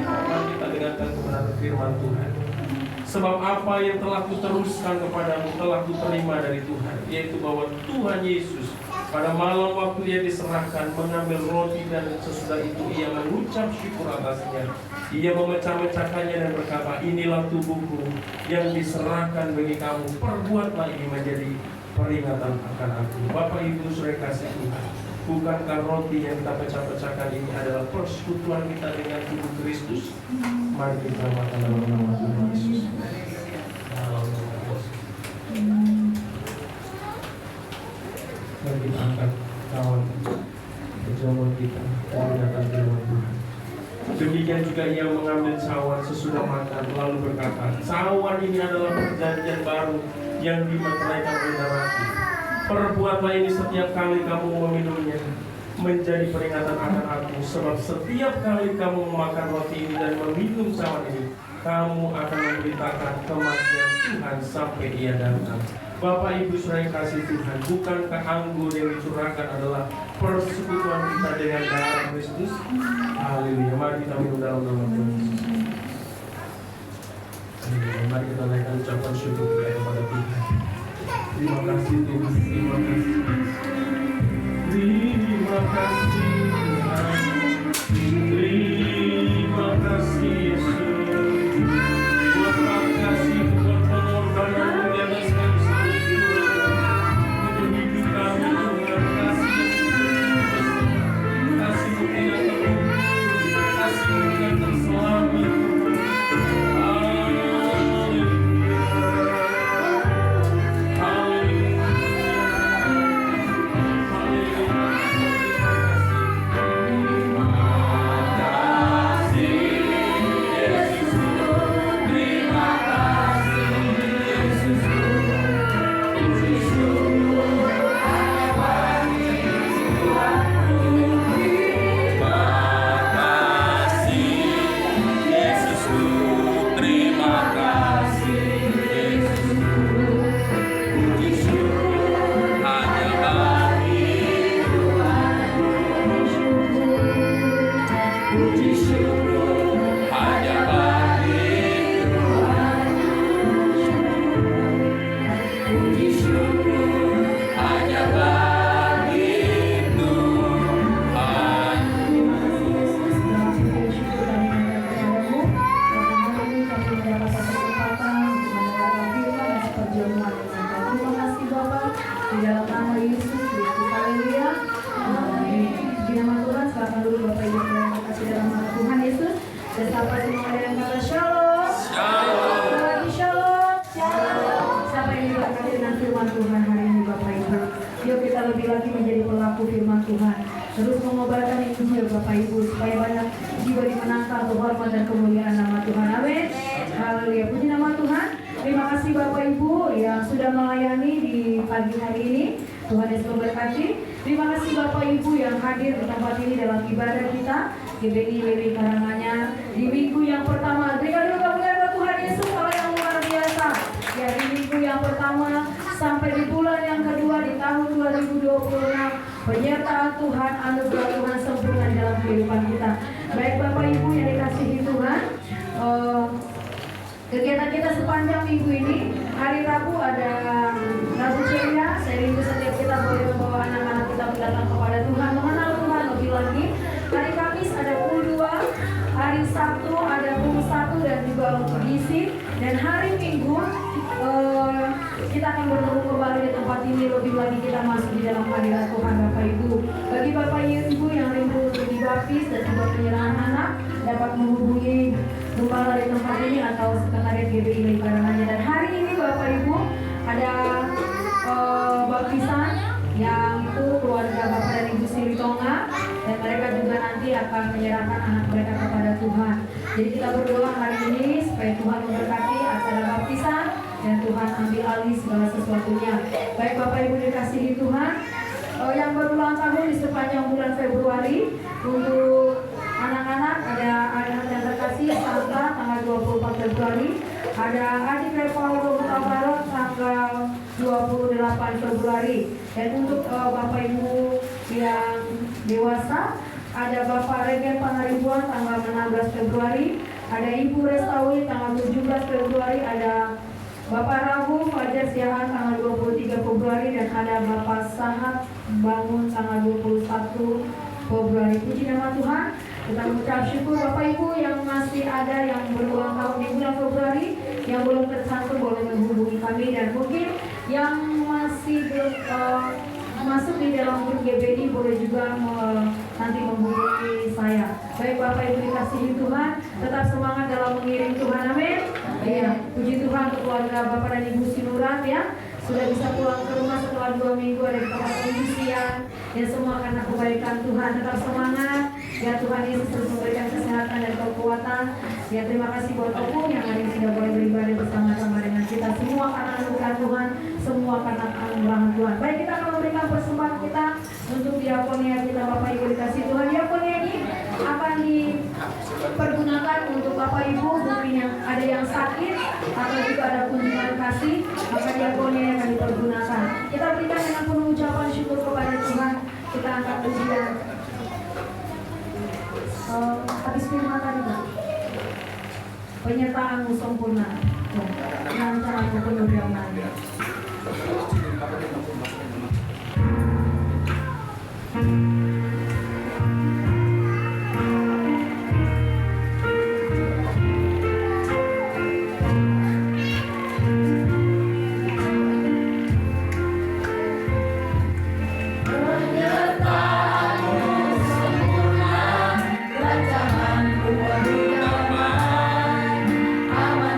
S2: kita dengarkan kebenaran firman Tuhan. Sebab apa yang telah kuteruskan kepadamu telah kuterima dari Tuhan, yaitu bahwa Tuhan Yesus pada malam waktu Dia diserahkan mengambil roti dan sesudah itu Ia mengucap syukur atasnya. Ia memecah-mecahkannya dan berkata, inilah tubuhku yang diserahkan bagi kamu. Perbuatlah ini menjadi peringatan akan aku. Bapak Ibu saudara kasih Tuhan, bukankah roti yang kita pecah-pecahkan ini adalah persekutuan kita dengan tubuh Kristus? Mari kita makan dalam nama Tuhan Yesus. Mari kita angkat kawan perjamuan kita dan datang ke rumah Tuhan. Demikian juga Ia mengambil cawan sesudah makan lalu berkata, cawan ini adalah perjanjian baru yang dimeteraikan oleh darahku. Perbuatlah ini setiap kali kamu meminumnya menjadi peringatan akan aku. Sebab setiap kali kamu memakan roti ini dan meminum cawan ini, kamu akan memberitakan kematian Tuhan sampai Ia datang. Bapak Ibu saudara yang kasih Tuhan, bukankah anggur yang dicurahkan adalah persekutuan kita dengan darah Kristus? Haleluya. Mari kita minum dalam nama Tuhan Yesus. Mari kita naikkan ucapan syukur kita kepada Tuhan. Terima kasih Tuhan. Terima kasih. Terima kasih Tuhan. Terima kasih Yesus. Terima kasih buat pengorbanan di atas kami sendiri untuk hidup kami Tuhan. Kasih-Mu tidak terukur, kasih-Mu tidak terselami.
S1: Terus mengobarkan Injil Bapak Ibu supaya banyak jiwa dimenangkan untuk hormat dan kemuliaan nama Tuhan. Amin. Haleluya. Puji nama Tuhan. Terima kasih Bapak Ibu yang sudah melayani di pagi hari ini. Tuhan Yesus memberkati. Terima kasih Bapak Ibu yang hadir di tempat ini dalam ibadah kita GBI Lewi Karanganyar di minggu yang pertama. Berikan dulu kemuliaan buat Tuhan Yesus, Allah yang luar biasa. Ya, di pertama sampai di bulan yang kedua di tahun 2026. Penyertaan Tuhan, anugerah Tuhan sempurna di dalam kehidupan kita. Baik Bapak Ibu yang dikasihi Tuhan, kegiatan kita sepanjang minggu ini, hari Rabu ada Rabu Ceria. Saya rindu setiap kita boleh membawa anak-anak kita datang kepada Tuhan, mengenal Tuhan lebih lagi. Hari Kamis ada pool 2, hari Sabtu ada pool 1 dan juga untuk gizi. Dan hari Minggu kita akan bertemu kembali di tempat ini, lebih lagi kita masuk di dalam hadirat Tuhan Bapak Ibu. Bagi Bapak Ibu yang rindu untuk dibaptis dan juga penyerahan anak, dapat menghubungi gembala di tempat ini atau sekretariat GBI Lingkarannya. Dan hari ini Bapak Ibu ada baptisan yang itu keluarga Bapak dan Ibu Siritonga, dan mereka juga nanti akan menyerahkan anak mereka kepada Tuhan. Jadi kita berdoa hari ini supaya Tuhan memberkati acara baptisan dan Tuhan ambil alih segala sesuatunya. Baik Bapak Ibu dikasihi Tuhan, yang berulang tahun di sepanjang bulan Februari, untuk anak-anak ada anak yang terkasih Santa tanggal 24 Februari, ada adik Revaldo Mutabarat tanggal 28 Februari. Dan untuk Bapak Ibu yang dewasa, ada Bapak Regen Pangaribuan tanggal 16 Februari, ada Ibu Restawi tanggal 17 Februari, ada Bapak Rabu Fajar Siahan tanggal 23 Februari, dan ada Bapak Sahat Bangun tanggal 21 Februari. Puji nama Tuhan. Kita mengucap syukur. Bapak Ibu yang masih ada yang berulang tahun di bulan Februari, yang belum tercantum boleh menghubungi kami, dan mungkin yang masih belum masuk di dalam grup GBI boleh juga nanti menghubungi saya. Baik Bapak Ibu dikasihi Tuhan, tetap semangat dalam mengiring Tuhan, amin. Iya, puji Tuhan untuk keluarga Bapak dan Ibu Sinurat ya, sudah bisa pulang ke rumah setelah 2 minggu ada di tempat pengungsian. Ya semua karena kebaikan Tuhan. Tetap semangat. Ya Tuhan Yesus terus memberikan kesehatan dan kekuatan. Ya terima kasih buat Opung yang hari ini sudah boleh beribadah bersama-sama dengan kita. Semua karena anugerah Tuhan, semua karena anugerah Tuhan. Baik, kita akan memberikan persembahan kita untuk diakonia kita. Bapak Ibu dikasih Tuhan, diakonia ini akan dipergunakan untuk Bapak Ibu mungkin yang ada yang sakit atau juga ada kunjungan kasih, maka diakonia yang akan dipergunakan. Kita berikan dengan penuh ucapan syukur kepada Tuhan. Kita angkat pujian. Habis firman tadi Pak, penyertaanmu sempurna dengan cara penuh damai.
S4: Rancanganku penuh damai, aman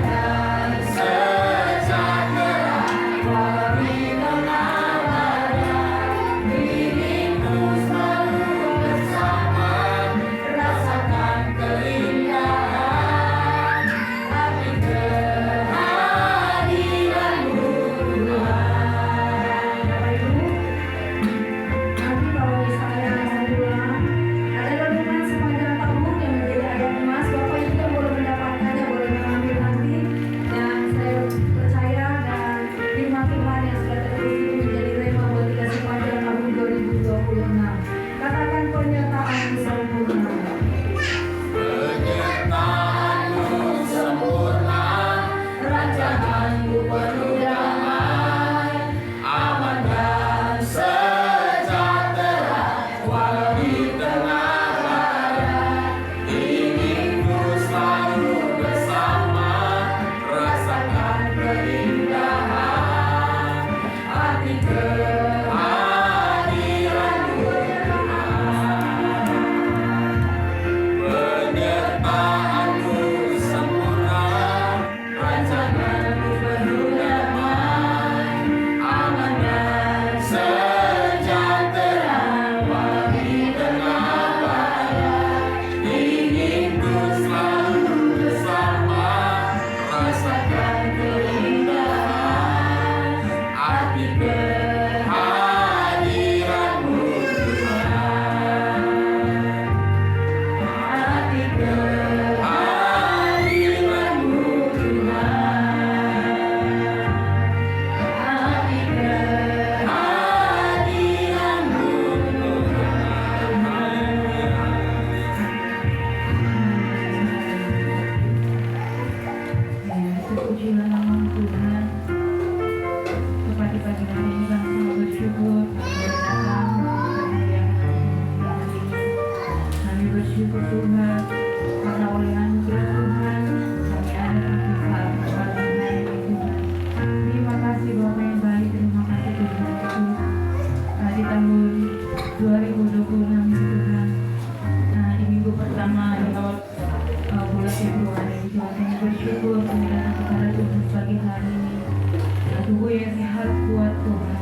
S1: tubuh yang sehat kuat Tuhan,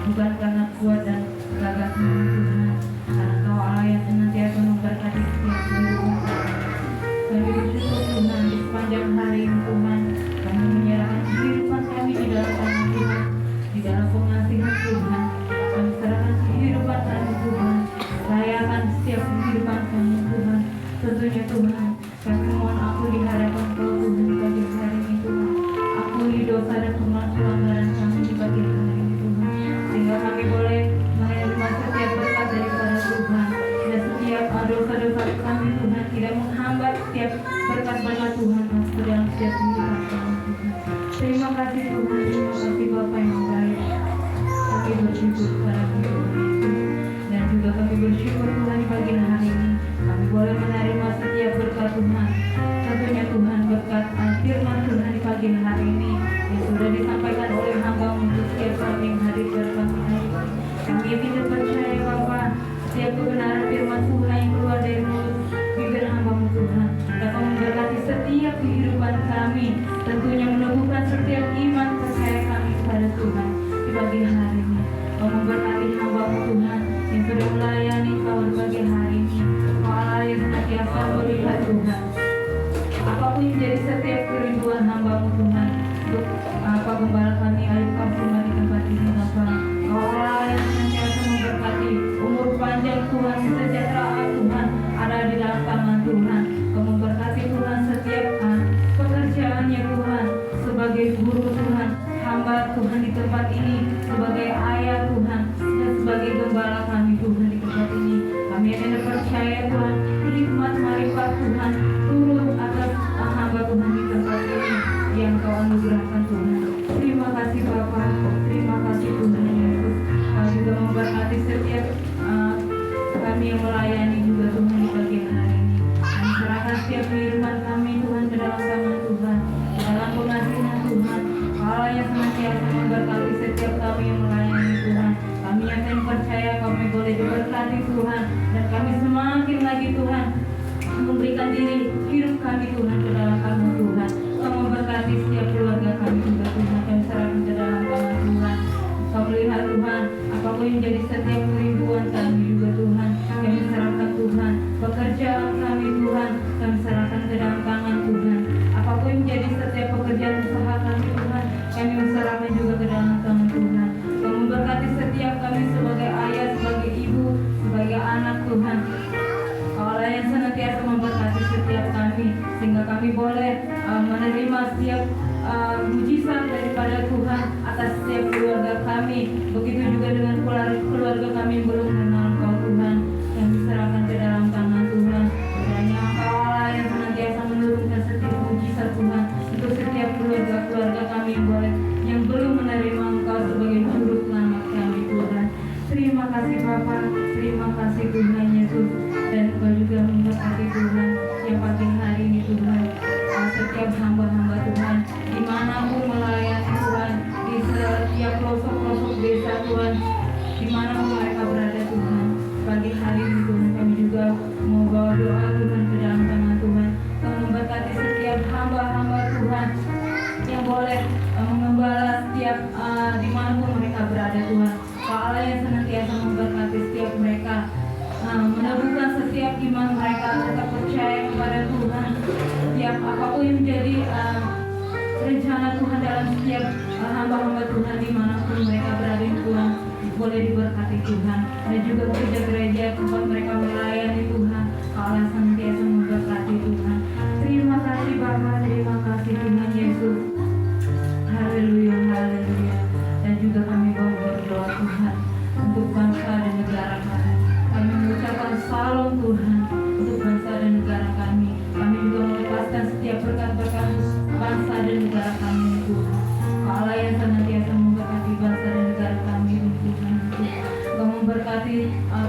S1: bukan karena kuat dan gagah Tuhan, karena Kau Allah yang senantiasa memberkati setiap kehidupan kami. Kami bersyukur Tuhan di sepanjang hari ini Tuhan, kami menyerahkan kehidupan kami di dalam tangan Tuhan, di dalam pengasihan Tuhan. Kami serahkan kehidupan kami Tuhan, layakan setiap kehidupan kami Tuhan. Tentunya Tuhan, kami mohon ampun di hadapan Kau Tuhan di pagi hari ini Tuhan. Ampuni dosa dan pelanggaran kami di pagi hari ini Tuhan, sehingga kami boleh menerima setiap berkat daripada Tuhan, dan setiap dosa-dosa kami Tuhan tidak menghambat setiap berkat-berkat Tuhan masuk ke dalam setiap kehidupan kami Tuhan. Terima kasih Tuhan, terima kasih Bapa yang baik. Kami bersyukur kepada Tuhan Yesus, dan juga kami bersyukur Tuhan di pagi hari ini kami boleh menerima setiap berkat Tuhan. Tentunya Tuhan berkat firman Tuhan di pagi hari ini yang sudah disampaikan oleh hamba-Mu untuk setiap kami yang hadir pada pagi hari ini. Kami tidak percaya Bapa, setiap kebenaran firman Tuhan yang keluar dari mulut bibir hamba-Mu Tuhan dapat memberkati setiap kehidupan kami, tentunya menumbuhkan setiap iman percaya kami kepada Tuhan di pagi hari ini. Kau memberkati hamba-Mu Tuhan yang sudah melayani Kau di pagi hari ini. Kau Allah yang senantiasa melihat Tuhan apapun yang menjadi setiap kerinduan hamba-Mu Tuhan, untuk apa gembala kami Ayub Kasuma di tempat ini Bapa. Kau Allah yang senantiasa memberkati umur panjang Tuhan, kesejahteraan Tuhan ada di dalam tangan Tuhan. Kau memberkati Tuhan setiap pekerjaannya Tuhan, sebagai guru Tuhan, hamba Tuhan di tempat ini, sebagai ayah Tuhan, dan sebagai gembala kami Tuhan di tempat ini. Kami akan percaya Tuhan, hikmat marifat Tuhan turun atas hamba Tuhan di tempat ini yang Kau anugerahkan Tuhan. Terima kasih Bapa, terima kasih Tuhan Yesus. Kau juga memberkati setiap kami yang melayani juga Tuhan di pagi hari ini. Kami serahkan setiap kehidupan kami Tuhan ke dalam tangan Tuhan, ke dalam pengasihan Tuhan. Allah yang senantiasa memberkati setiap kami yang melayani Tuhan. Kami yakin percaya kami boleh diberkati Tuhan, dan kami semakin lagi Tuhan memberikan diri hidup kami Tuhan ke dalam tangan Tuhan. Kau memberkati setiap keluarga kami juga Tuhan, kami serahkan ke dalam tangan Tuhan. Kau melihat Tuhan apapun yang jadi setiap kerinduan kami juga Tuhan, kami serahkan Tuhan. Pekerjaan kami Tuhan, kami serahkan ke dalam tangan Tuhan. Apapun yang menjadi setiap pekerjaan usaha kami Tuhan, kami serahkan juga ke dalam tangan Tuhan. Kau memberkati setiap kami sebagai ayah, sebagai ibu, sebagai anak Tuhan. Allah yang senantiasa memberkati setiap kami, sehingga kami boleh menerima setiap mujizat daripada Tuhan atas setiap keluarga kami. Begitu juga dengan keluarga kami yang belum mengenal Kau Tuhan, yang diserahkan ke dalam tangan Tuhan. Kiranya Engkau Allah yang senantiasa menurunkan setiap mujizat Tuhan untuk setiap keluarga kami yang belum menerima Engkau sebagai juru selamat kami Tuhan. Terima kasih Bapa, terima kasih Tuhan Yesus, dan Engkau juga memberkati Tuhan yang pagi hari ini Tuhan, setiap hamba-hamba Tuhan dimanapun melayani Tuhan, di setiap pelosok-pelosok desa Tuhan, dimanapun mereka berada Tuhan. Pagi hari ini Tuhan, kami juga mau bawa doa Tuhan ke dalam tangan Tuhan. Kau memberkati setiap hamba-hamba Tuhan yang boleh mengembala setiap dimanapun mereka berada Tuhan. Kau Allah yang senantiasa memberkati setiap mereka, meneguhkan setiap iman mereka, tetap percaya kepada Tuhan. Setiap apapun yang menjadi rencana Tuhan dalam setiap hamba-hamba Tuhan dimanapun mereka berada Tuhan, boleh diberkati Tuhan. Dan juga gereja-gereja tempat mereka melayani Tuhan, Allah senantiasa memberkati Tuhan. Terima kasih Bapa, terima kasih Tuhan Yesus. Haleluya, haleluya. Dan juga kami mau berdoa Tuhan untuk bangsa dan negara kami. Kami mengucapkan salam Tuhan untuk bangsa dan negara kami. Kami juga melepaskan setiap berkat-berkat bangsa dan negara kami Tuhan. Allah yang senantiasa memberkati bangsa dan negara kami Tuhan. Kau memberkati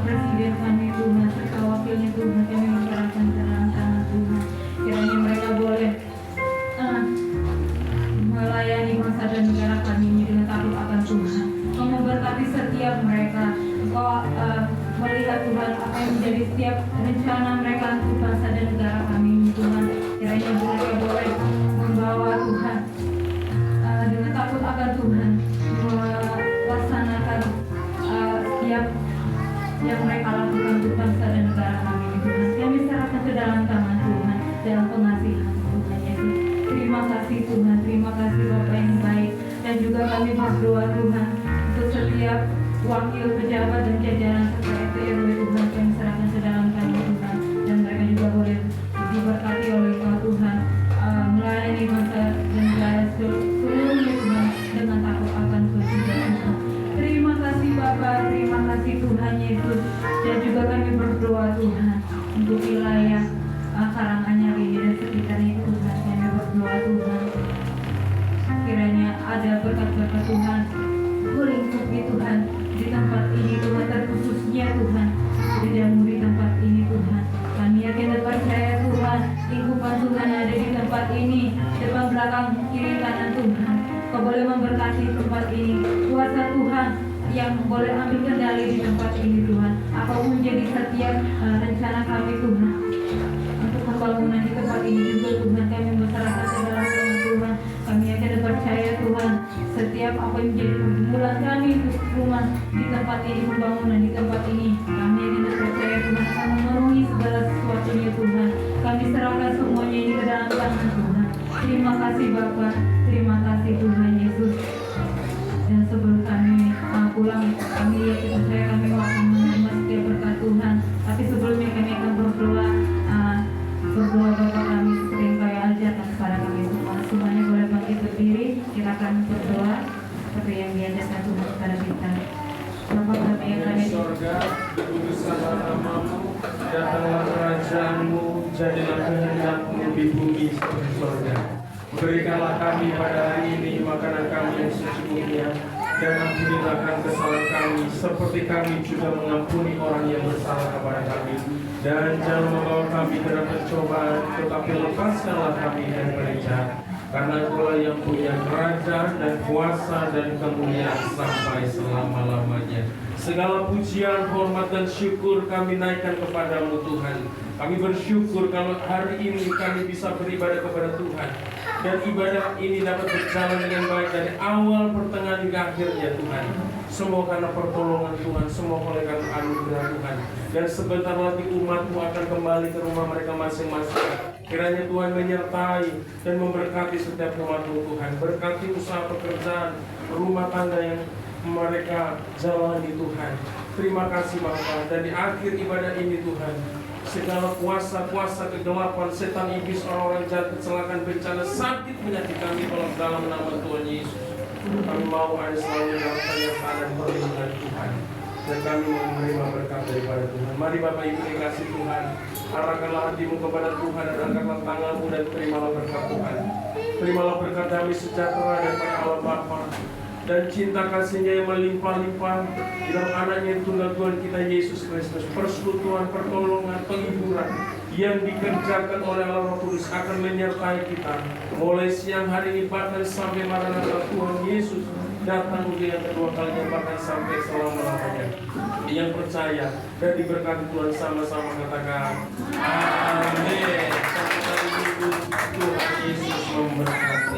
S1: presiden kami Tuhan, serta wakilnya Tuhan. Kami menyerahkan ke dalam tangan Tuhan. Kiranya mereka boleh melayani bangsa dan negara kami ini dengan takut akan Tuhan. Kau memberkati setiap mereka. Kau melihat Tuhan apa yang menjadi setiap rencana mereka untuk bangsa dan negara kami ini Tuhan. Kiranya mereka boleh membawa Tuhan dengan takut akan Tuhan. dalam pengasihan Tuhan Yesus. Terima kasih Tuhan, terima kasih Bapa yang baik. Dan juga kami berdoa Tuhan untuk setiap wakil pejabat dan jajaran serta RW Tuhan, kami serahkan ke dalam kami Tuhan. Dan mereka juga boleh diberkati oleh Engkau Tuhan, melayani masa dan melayani seluruhnya Tuhan dengan takut akan Tuhan. Terima kasih Bapa, terima kasih Tuhan Yesus. Dan juga kami berdoa Tuhan untuk wilayah Karanganyar ini dan sekitarnya Tuhan. Kami berdoa Tuhan, kiranya ada berkat-berkat Tuhan melingkupi Tuhan di tempat ini Tuhan, terkhususnya Tuhan gerejamu di tempat ini Tuhan. Kami yakin dan percaya Tuhan, lingkupan Tuhan ada di tempat ini, depan belakang kiri kanan Tuhan. Kau boleh memberkati tempat ini, kuasa Tuhan yang boleh ambil kendali di tempat ini Tuhan. Apapun jadi setiap rencana kami Tuhan untuk pembangunan di tempat ini juga Tuhan, kami berserahkan ke dalam tangan Tuhan. Kami yakin dan percaya Tuhan, setiap apa yang menjadi pergumulan kami untuk rumah di tempat ini, pembangunan di tempat ini, kami yakin dan percaya Tuhan akan memenuhi segala sesuatunya Tuhan. Kami serahkan semuanya ini ke dalam tangan Tuhan. Terima kasih Bapa, terima kasih Tuhan Yesus. Dan sebelum kami pulang, kami yakin percaya kami akan menerima setiap berkat Tuhan. Tapi sebelumnya kami akan berdoa Bapa kami seperti yang Kau ajarkan kepada kami semua. Semuanya boleh bangkit berdiri, kita akan berdoa seperti yang diajarkan Tuhan kepada kita. Bapa kami yang ada di
S2: surga, dikuduskanlah namamu, datanglah kerajaanmu, jadilah kehendakmu di bumi seperti surga. Berikanlah kami pada hari ini makanan kami yang secukupnya, dan ampunilah kesalahan kami, seperti kami juga mengampuni orang yang bersalah kepada kami. Dan jangan membawa kami ke dalam pencobaan, tetapi lepaskanlah kami dari jahat. Karena Engkau yang punya kerajaan dan kuasa dan kemuliaan sampai selama-lamanya. Segala pujian, hormat dan syukur kami naikkan kepadamu Tuhan. Kami bersyukur kalau hari ini kami bisa beribadah kepada Tuhan. Dan ibadah ini dapat berjalan dengan baik dari awal, pertengahan hingga akhirnya Tuhan. Semua karena pertolongan Tuhan, semua oleh karena anugerah Tuhan. Dan sebentar lagi umatmu akan kembali ke rumah mereka masing-masing. Kiranya Tuhan menyertai dan memberkati setiap umatmu Tuhan. Berkati usaha pekerjaan, rumah tangga yang mereka jalani Tuhan. Terima kasih Bapa. Dan di akhir ibadah ini Tuhan, segala kuasa-kuasa kegelapan, setan, iblis, orang-orang jahat, kecelakaan, bencana, sakit, penyakit kami tolong dalam nama Tuhan Yesus. Kami mau ada selalu dalam penyertaan dan perlindungan Tuhan. Dan kami mau menerima berkat daripada Tuhan. Mari Bapak Ibu dikasih Tuhan, arahkanlah hatimu kepada Tuhan dan angkatlah tanganmu dan terimalah berkat Tuhan. Terimalah berkat damai sejahtera daripada Allah Bapa dan cinta kasih-Nya yang melimpah-limpah di dalam anaknya yang tunggal Tuhan kita Yesus Kristus. Persekutuan, pertolongan, penghiburan yang dikerjakan oleh Allah Roh Kudus akan menyertai kita mulai siang hari ini bahkan sampai Maranatha Tuhan Yesus datang dengan kedua kalinya, bahkan sampai selama-lamanya. Yang percaya dan diberkati Tuhan sama-sama katakan amin. Sampai hari Minggu Tuhan Yesus memberkati.